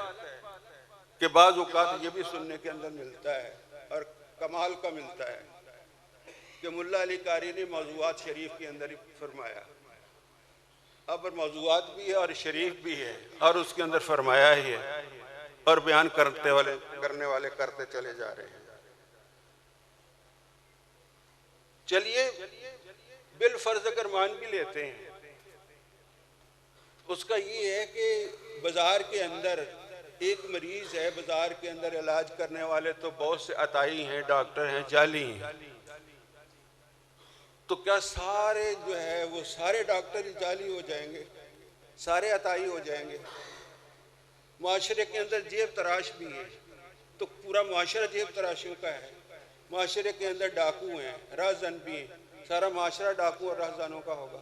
कि बाज़ औक़ात ये भी सुनने के अंदर मिलता है और कमाल का मिलता है कि मुल्ला अली कारी ने मौज़ूआत शरीफ के अंदर ही फरमाया। अब मौज़ूआत भी है और शरीफ भी है और उसके अंदर फरमाया ही है और बयान करने वाले करते चले जा रहे हैं। चलिए बिल फर्ज अगर मान भी लेते हैं, उसका ये है कि बाजार के अंदर एक मरीज है, बाजार के अंदर इलाज करने वाले तो बहुत से अताई हैं, डॉक्टर हैं, जाली हैं। तो क्या सारे जो है वो सारे डॉक्टर ही जाली हो जाएंगे, सारे अताई हो जाएंगे? माशरे के अंदर जेब तराश भी है, तो पूरा माशरा जेब तराशियों का है। माशरे के अंदर डाकू हैं, राहज़न भी हैं, सारा माशरा डाकू और राहज़ानों का होगा?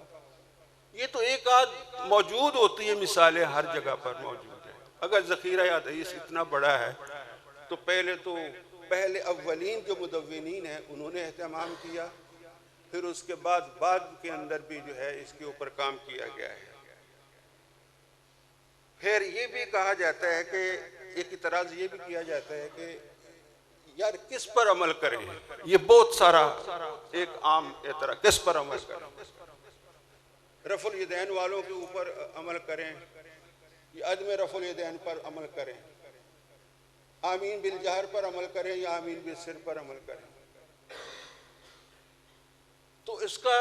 ये तो एक आध मौजूद होती है, मिसालें हर जगह पर मौजूद है। अगर ज़ख़ीरा हदीस इतना बड़ा है तो पहले अव्वलीन जो मुदव्विनीन हैं उन्होंने एहतमाम किया, फिर उसके बाद के अंदर भी जो है इसके ऊपर काम किया गया है। फिर ये भी कहा जाता है कि एक इतराज़ ये भी किया जाता है कि यार किस पर अमल करें, ये बहुत सारा एक आम एतराज़, किस पर अमल करें? रफ़ुल यदैन वालों के ऊपर अमल करें या अदम रफ़ुल यदैन पर अमल करें, आमीन बिल जहर पर अमल करें या आमीन बिल सिर पर अमल करें? तो इसका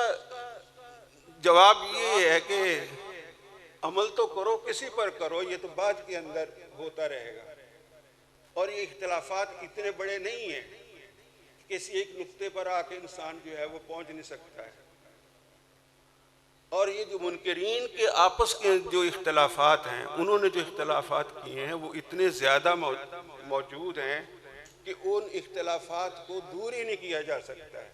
जवाब ये है कि अमल तो करो, किसी पर करो, ये तो बाद के अंदर होता रहेगा। और ये इख्तिलाफात इतने बड़े नहीं हैं, किसी एक नुक्ते पर आके इंसान जो है वो पहुंच नहीं सकता है। और ये जो मुनकरीन के आपस के जो इख्तिलाफात हैं, उन्होंने जो इख्तिलाफात किए हैं वो इतने ज़्यादा मौजूद हैं कि उन इख्तिलाफात को दूर ही नहीं किया जा सकता है।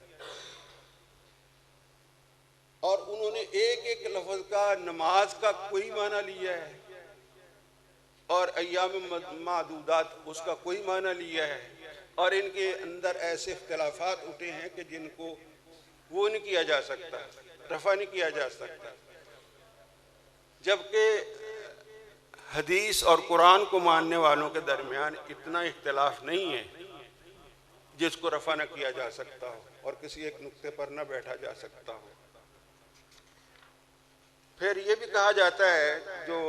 और उन्होंने एक एक लफ्ज़ का नमाज का कोई माना लिया है और अय्याम मादूदात उसका कोई माना लिया है, और इनके अंदर ऐसे इख्तिलाफात उठे हैं कि जिनको वो नहीं किया जा सकता, रफ़ा नहीं किया जा सकता। जबकि हदीस और कुरान को मानने वालों के दरमियान इतना इख्तिलाफ नहीं है जिसको रफ़ा न किया जा सकता हो और किसी एक नुक्ते पर न बैठा जा सकता हो। फिर ये भी कहा जाता है जो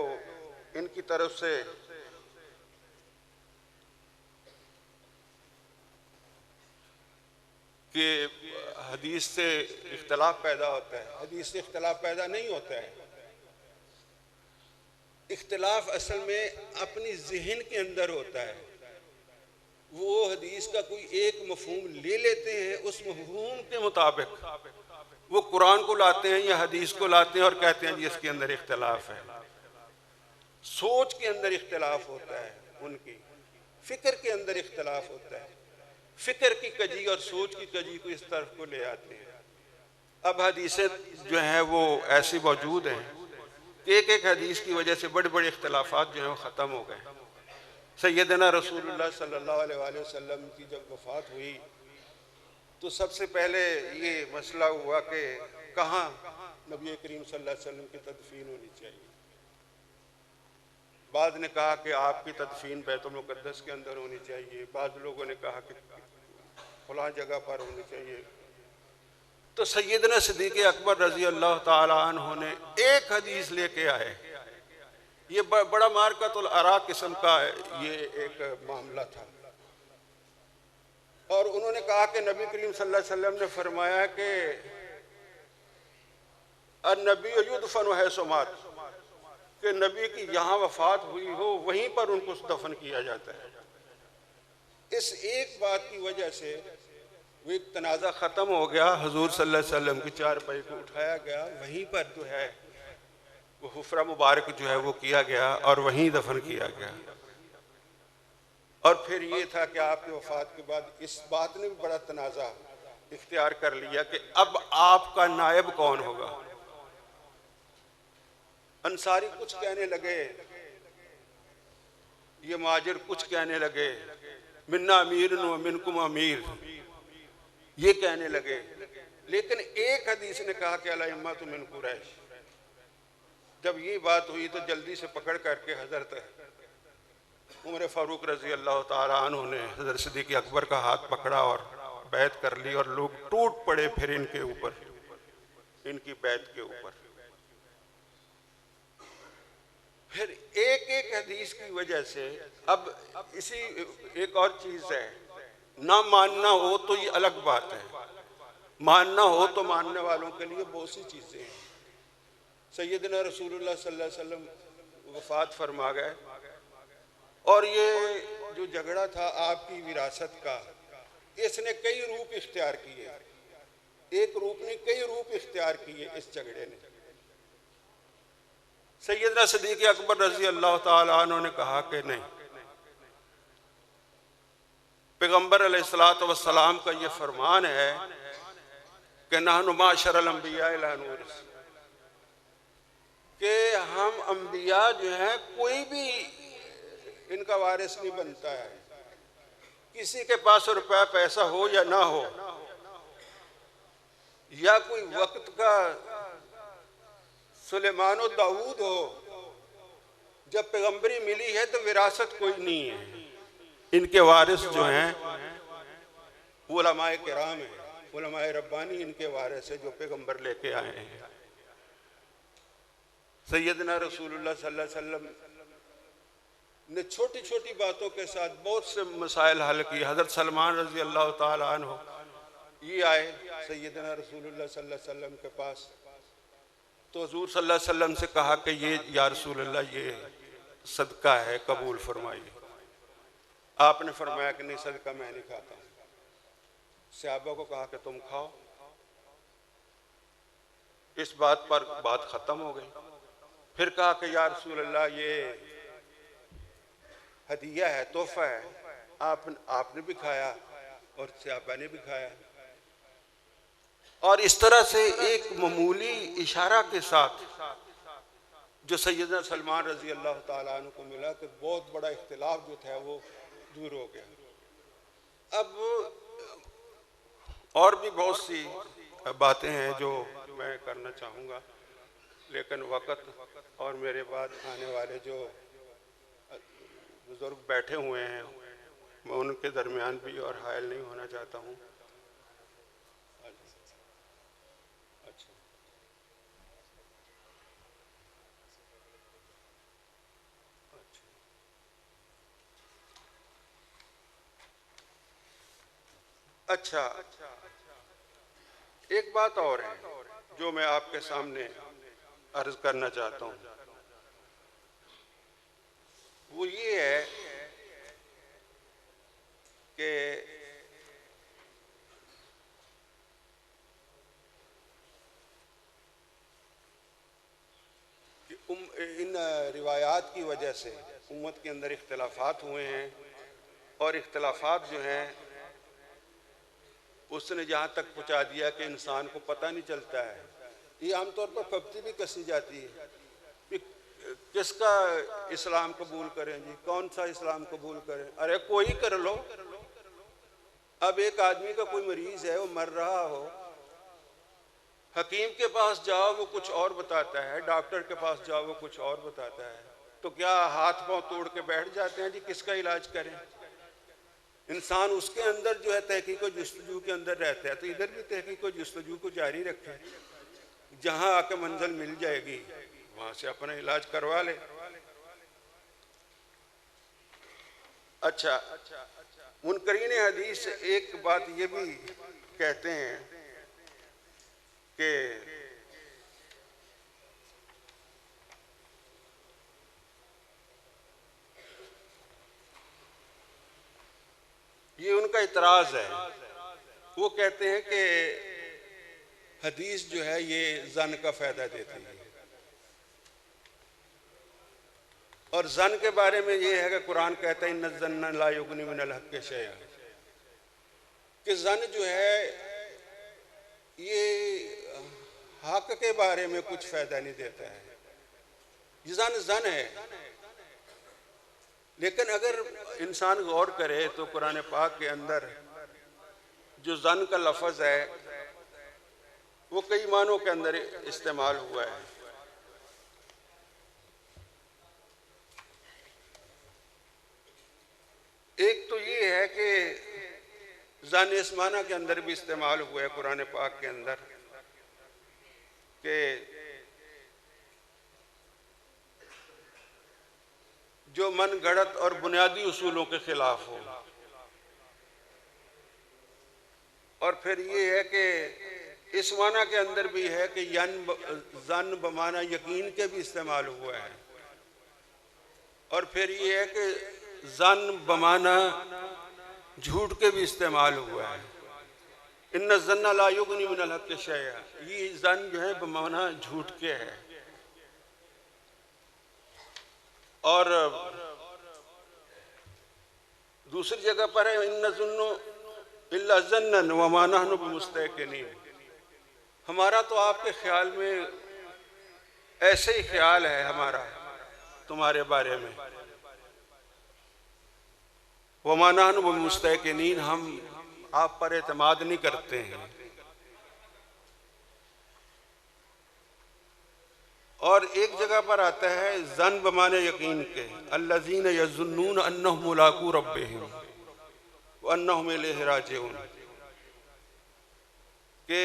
इनकी तरफ से कि हदीस से इख्तिलाफ पैदा होता है, हदीस से इख्तिलाफ पैदा नहीं होता है। इख्तिलाफ असल में अपनी ज़हन के अंदर होता है। वो हदीस का कोई एक मफहूम ले लेते हैं, उस मफहूम के मुताबिक वो कुरान को लाते हैं या हदीस को लाते हैं और कहते हैं जी इसके अंदर इख्तिलाफ है। सोच के अंदर इख्तिलाफ होता है, उनकी फिक्र के अंदर इख्तिलाफ होता है, फिक्र की कजी और सोच की कजी को इस तरफ को ले आते हैं। अब हदीसें जो हैं वो ऐसी मौजूद हैं कि एक एक हदीस की वजह से बड़े बड़े इख्तिलाफात जो हैं वो ख़त्म हो गए। सैयदना रसूलुल्लाह सल्लल्लाहु अलैहि वसल्लम की जब वफ़ात हुई तो सबसे पहले ये मसला हुआ कि कहाँ नबी करीम सल्लल्लाहु अलैहि वसल्लम की तदफीन होनी चाहिए। बाद ने कहा कि आपकी तदफीन बैतुल मुक़द्दस के अंदर होनी चाहिए, बाद लोगों ने कहा कि फलां जगह पर होनी चाहिए। तो सैयदना सिद्दीक़ अकबर रज़ी अल्लाह ताला अन्हु ने एक हदीस लेके आए। ये बड़ा मारकतुल आरा किस्म का ये एक मामला था और उन्होंने कहा कि नबी करीम सल्लल्लाहु अलैहि वसल्लम ने फरमाया कि अन्नबी युदफन हैसु मात, कि नबी की यहाँ वफात हुई हो वहीं पर उनको दफन किया जाता है। इस एक बात की वजह से वो एक तनाज़ा ख़त्म हो गया। हुज़ूर सल्लल्लाहु अलैहि वसल्लम की चारपाई को उठाया गया, वहीं पर जो है वो हुफ्रा मुबारक जो है वो किया गया और वहीं दफन किया गया। और फिर ये था कि आपकी वफ़ात के बाद इस बात ने भी बड़ा तनाज़ा इख्तियार कर लिया कि अब आपका नायब कौन होगा। अंसारी कुछ कहने लगे, ये मुहाजिर कुछ कहने लगे, मिन्ना अमीर व मिनकुम अमीर, ये कहने लगे। लेकिन एक हदीस ने कहा कि अला तो मिन कुरैश। जब ये बात हुई तो जल्दी से पकड़ करके हजरत उमर फारूक रजी अल्लाह ताला अन्हु ने हजरत सिद्दीक़ अकबर का हाथ पकड़ा और बैत कर ली और लोग टूट पड़े फिर इनके ऊपर, इनकी बैत के ऊपर। फिर एक एक हदीस की वजह से अब इसी एक और चीज़ है, ना मानना हो तो ये अलग बात है, मानना हो तो मानने वालों के लिए बहुत सी चीज़ें हैं। सैयदना रसूलुल्लाह सल्लल्लाहु अलैहि वसल्लम वफ़ात फरमा गए और ये जो झगड़ा था आपकी विरासत का, इसने कई रूप इख्तियार किए, एक रूप ने कई रूप इख्तियार किए इस झगड़े ने। सैयदना सिद्दीक़ अकबर रज़ी अल्लाह ताला अन्हु ने कहा कि नहीं, पैगम्बर अलैहिस्सलातु वस्सलाम का ये फरमान है कि नहनु माशरल अंबिया ला नूरिस, कि हम अंबिया जो हैं कोई भी इनका वारिस नहीं बनता है। किसी के पास रुपया पैसा हो या ना हो, या कोई वक्त का सुलेमान और दाऊद हो, जब पैगंबरी मिली है तो विरासत कोई नहीं है। इनके वारिस जो हैं उलमाए किराम हैं, उलमाए रब्बानी इनके वारिस है जो पैगंबर लेके आए हैं। सैयदना रसूलुल्लाह सल्लल्लाहु अलैहि वसल्लम ने छोटी छोटी बातों के साथ बहुत से मसाइल हल किए। हज़रत सलमान रज़ी अल्लाह ताला अन्हु ये आए सैयदना रसूलुल्लाह सल्लल्लाहु अलैहि वसल्लम के पास, तो हुज़ूर सल्लल्लाहु अलैहि वसल्लम से कहा कि ये या रसूलुल्लाह ये सदका है, कबूल फरमाइए। आपने फरमाया कि नहीं, सदका मैं नहीं खाता हूँ। सहाबा को कहा कि तुम खाओ। इस बात पर बात ख़त्म हो गई। फिर कहा कि या रसूलुल्लाह ये हदिया है, तोहफा है, आपने भी खाया और सहाबा ने भी खाया। और इस तरह से एक मामूली इशारा के साथ जो सैयदना सलमान रजी अल्लाह ताला अन्हु को मिला कि बहुत बड़ा इख्तिलाफ जो था वो दूर हो गया। अब और भी बहुत सी बातें हैं जो मैं करना चाहूँगा, लेकिन वक़्त और मेरे बाद आने वाले जो बुजुर्ग बैठे हुए हैं मैं उनके दरमियान भी और हायल नहीं होना चाहता हूँ। अच्छा, एक बात और है जो मैं आपके सामने अर्ज करना चाहता हूँ, वो ये है कि इन रिवायात की वजह से उम्मत के अंदर इख्तिलाफात हुए हैं, और इख्तिलाफात जो हैं उसने जहाँ तक पहुँचा दिया कि इंसान को पता नहीं चलता है। ये आमतौर पर पब्ती भी कसी जाती है कि किसका इस्लाम कबूल करें जी, कौन सा इस्लाम कबूल करें, अरे कोई कर लो। अब एक आदमी का कोई मरीज है, वो मर रहा हो, हकीम के पास जाओ वो कुछ और बताता है, डॉक्टर के पास जाओ वो कुछ और बताता है, तो क्या हाथ पांव तोड़ के बैठ जाते हैं जी किसका इलाज करें? इंसान उसके अंदर जो है तहकीक व जुस्तजू के अंदर रहता है, तो इधर भी तहकीक व जुस्तजू को जारी रखें, जहां आके मंजिल मिल जाएगी वहां से अपना इलाज करवा ले। अच्छा, मुनकरीन हदीस एक बात ये भी कहते हैं कि ये उनका इतराज है। वो कहते हैं कि हदीस जो है ये जन का फायदा देती है, और जन के बारे में ये है कि कुरान कहता है इन्ना ज़न्न ला युगनी मिनल हक़्क़ि शैअन, कि जन जो है ये हक के बारे में कुछ फायदा नहीं देता है। ये जन है, लेकिन अगर इंसान गौर करे तो कुरान पाक के अंदर जो जन का लफ्ज़ है वो कई मानों के अंदर इस्तेमाल हुआ है। एक तो ये है कि ज़न इस माना के अंदर भी इस्तेमाल हुआ है कुरान पाक के अंदर कि जो मन गढ़त और बुनियादी उसूलों के खिलाफ हो, और फिर ये है कि इस माना के अंदर भी है कि जन बमाना यकीन के भी इस्तेमाल हुआ है, और फिर ये है कि जन बमाना झूठ के भी इस्तेमाल हुआ है। इन्ना ज़न्न ला युगनी मिनल हक़्क़ि शैअन, ये जन जो है बमाना झूठ के है। और दूसरी जगह पर है इन्ना ज़ुन्नु इल्ला ज़न्नन व मा नहनु बिमुस्तयक़िनीन, हमारा तो आपके ख्याल में ऐसे ही ख्याल है हमारा तुम्हारे बारे में, व मा नहनु बिमुस्तयक़िनीन, हम आप पर एतमाद नहीं करते हैं। और एक जगह पर आता है जन बमाने यकीन के, अल्लज़ीन यज़ुन्नून अन्नहुम मुलाक़ू रब्बिहिम व अन्नहुम इलैहि राजिऊन, कि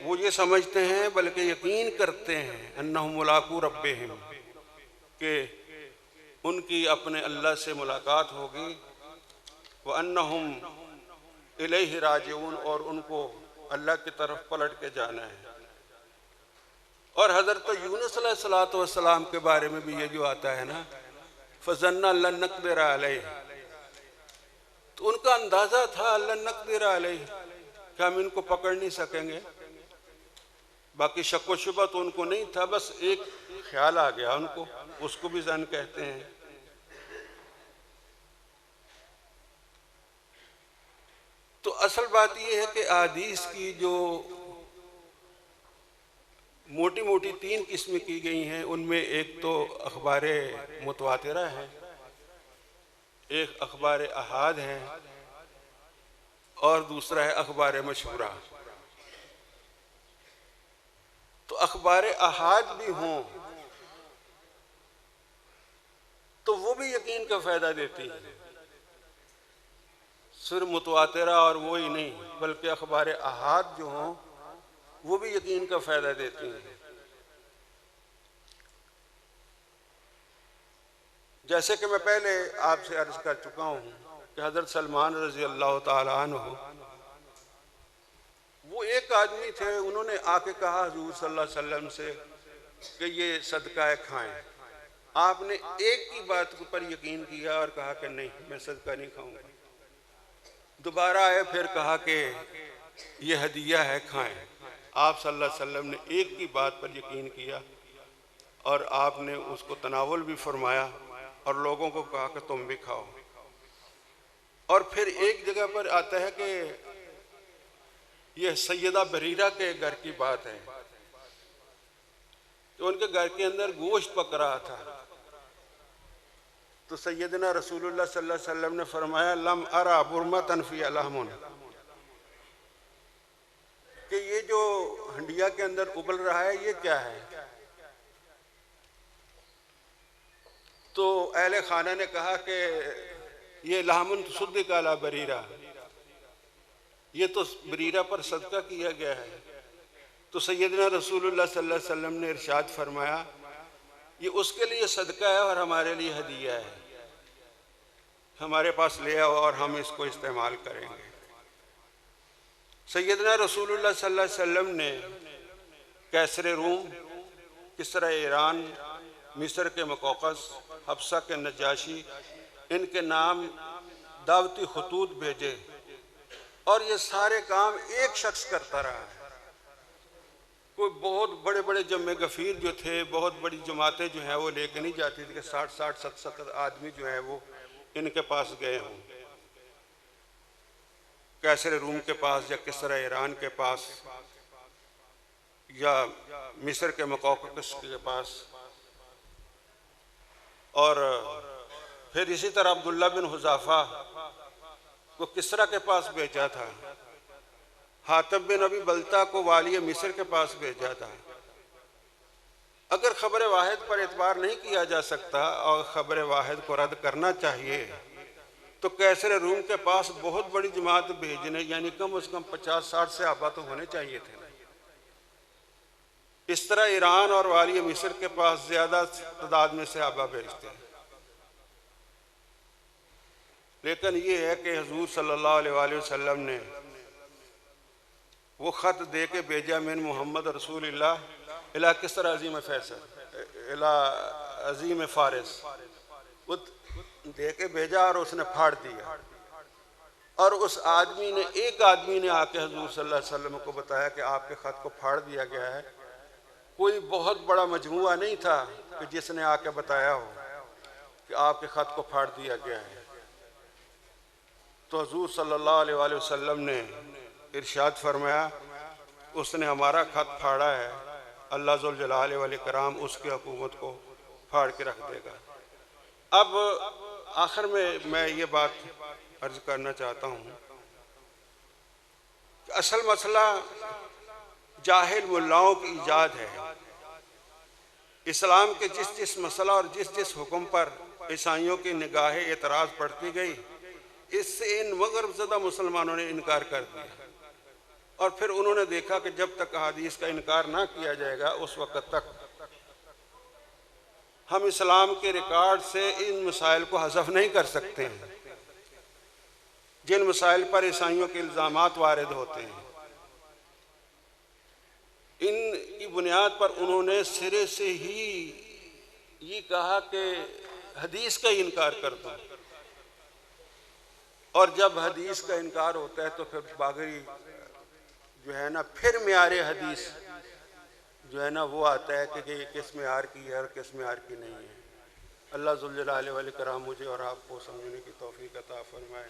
वो ये समझते हैं बल्कि यकीन करते हैं अन्नहुम मुलाक़ू रब्बिहिम, कि उनकी अपने अल्लाह से मुलाकात होगी, व अन्नहुम इलैहि राजिऊन, और उनको अल्लाह की तरफ पलट के जाना है। और हज़रत यूनुस अलैहिस्सलाम के बारे में भी ये जो आता है ना, फ़ज़न्ना लन नक़दिर अलैहि, तो उनका अंदाज़ा था लन नक़दिर अलैहि कि हम इनको पकड़ नहीं सकेंगे, बाकी शक व शुबा तो उनको नहीं था, बस एक ख्याल आ गया उनको, उसको भी ज़न कहते हैं। तो असल बात यह है कि अहादीस की जो मोटी मोटी तीन किस्में की गई हैं, उनमें एक तो अखबार मुतवातिरा है, एक अखबार अहाद है, और दूसरा है अखबार मशहूरा। तो अखबार अहाद भी हों तो वो भी यकीन का फायदा देती है, सिर्फ मुतवातिरा और वो ही नहीं, बल्कि अखबार अहाद जो हों वो भी यकीन का फायदा देती हैं। जैसे कि मैं पहले आपसे अर्ज कर चुका हूँ कि हज़रत सलमान रज़ी अल्लाह ताला अन्हु, वो एक आदमी थे, उन्होंने आके कहा हुज़ूर सल्लल्लाहु अलैहि वसल्लम से कि ये सदका है खाएं। आपने एक की बात पर यकीन किया और कहा कि नहीं, मैं सदका नहीं खाऊंगा। दोबारा आए, फिर कहा कि ये हदिया है, खाएं। आप सल्लल्लाहु अलैहि वसल्लम ने एक की बात पर यकीन किया और आपने उसको तनावुल भी फरमाया और लोगों को कहा कि तुम भी खाओ। और फिर एक जगह पर आता है कि यह सैयदा बरीरा के घर की बात है कि उनके घर के अंदर गोश्त पक रहा था, तो सैयदना रसूलुल्लाह सल्लल्लाहु अलैहि वसल्लम ने फरमाया लम अरा बुरमतन फी अलहमुन, कि ये जो हंडिया के अंदर उबल रहा है ये क्या है? तो अहले खाना ने कहा कि ये लहमुन सुद्दिक अला बरीरा, ये तो बरीरा पर सदका किया गया है। तो सैयदना रसूलुल्लाह सल्लल्लाहु अलैहि वसल्लम ने इरशाद फरमाया ये उसके लिए सदका है और हमारे लिए हदिया है, हमारे पास ले आओ और हम इसको इस्तेमाल करेंगे। सैयदना रसूलुल्लाह सल्लल्लाहु अलैहि वसल्लम ने कैसर रूम, किसरा ईरान, मिस्र के मकौकस, हफ्सा के नजाशी, इनके नाम दावती खतूत भेजे और ये सारे काम एक शख्स करता रहा है। कोई बहुत बड़े बड़े जम्मे गफ़ीर जो थे, बहुत बड़ी जमातें जो हैं वो लेके नहीं जाती थी कि 60-60, 70 आदमी जो है वो इनके पास गए हों, कैसर रूम के पास या किसरा ईरान के पास या मिस्र के मकौकस के पास। और फिर इसी तरह अब्दुल्ला बिन हुज़ाफ़ा को किसरा के पास भेजा था, हातिब बिन अबी बल्ता को वाली मिस्र के पास भेजा था। अगर ख़बर वाहिद पर एतबार नहीं किया जा सकता और ख़बर वाहिद को रद्द करना चाहिए तो कैसर रूम के पास बहुत बड़ी जमात भेजने, यानी कम से कम 50-60 सहाबा तो होने चाहिए थे। इस तरह ईरान और वाली मिस्र के पास ज़्यादा तादाद में सहाबा भेजते हैं। लेकिन ये है कि हुज़ूर सल्लल्लाहु अलैहि वसल्लम ने वो ख़त दे के भेजा मिन मोहम्मद रसूलुल्लाह इला किसरा अज़ीम फैसल इला अज़ीम फ़ारिस, वो दे के भेजा और उसने फाड़ दिया। और उस आदमी ने, एक आदमी ने आके हुज़ूर सल्लल्लाहु अलैहि वसल्लम को बताया कि आपके ख़त को फाड़ दिया गया है। कोई बहुत बड़ा मजमुआ नहीं था कि जिसने आके बताया हो कि आपके ख़त को फाड़ दिया गया है। तो हुज़ूर सल्लल्लाहु अलैहि वसल्लम ने इरशाद फरमाया उसने हमारा ख़त फाड़ा है, अल्लाह ज़ुल जलाल वल इकराम उसकी हुकूमत को फाड़ के रख देगा। अब आखिर में मैं ये बात अर्ज़ करना चाहता हूँ कि असल मसला जाहिल मुल्लाओं की ईजाद है। इस्लाम के जिस जिस मसला और जिस जिस हुक्म पर ईसाइयों की निगाहें एतराज़ पड़ती गई, इससे इन मग़रब ज़दा मुसलमानों ने इनकार कर दिया। और फिर उन्होंने देखा कि जब तक हदीस का इनकार ना किया जाएगा उस वक़्त तक हम इस्लाम के रिकॉर्ड से इन मसाइल को हज़फ नहीं कर सकते हैं जिन मसाइल पर ईसाइयों के इल्ज़ामात वारिद होते हैं। इनकी बुनियाद पर उन्होंने सिरे से ही ये कहा कि हदीस का इनकार कर दो, और जब हदीस का इनकार होता है तो फिर बागी जो है ना, फिर मियारे हदीस जो है ना वो आता है कि ये किस मियार की है और किस मियार की नहीं है। अल्लाह ज़ुल जलाल वल इकराम मुझे और आपको समझने की तौफीक अता फरमाए।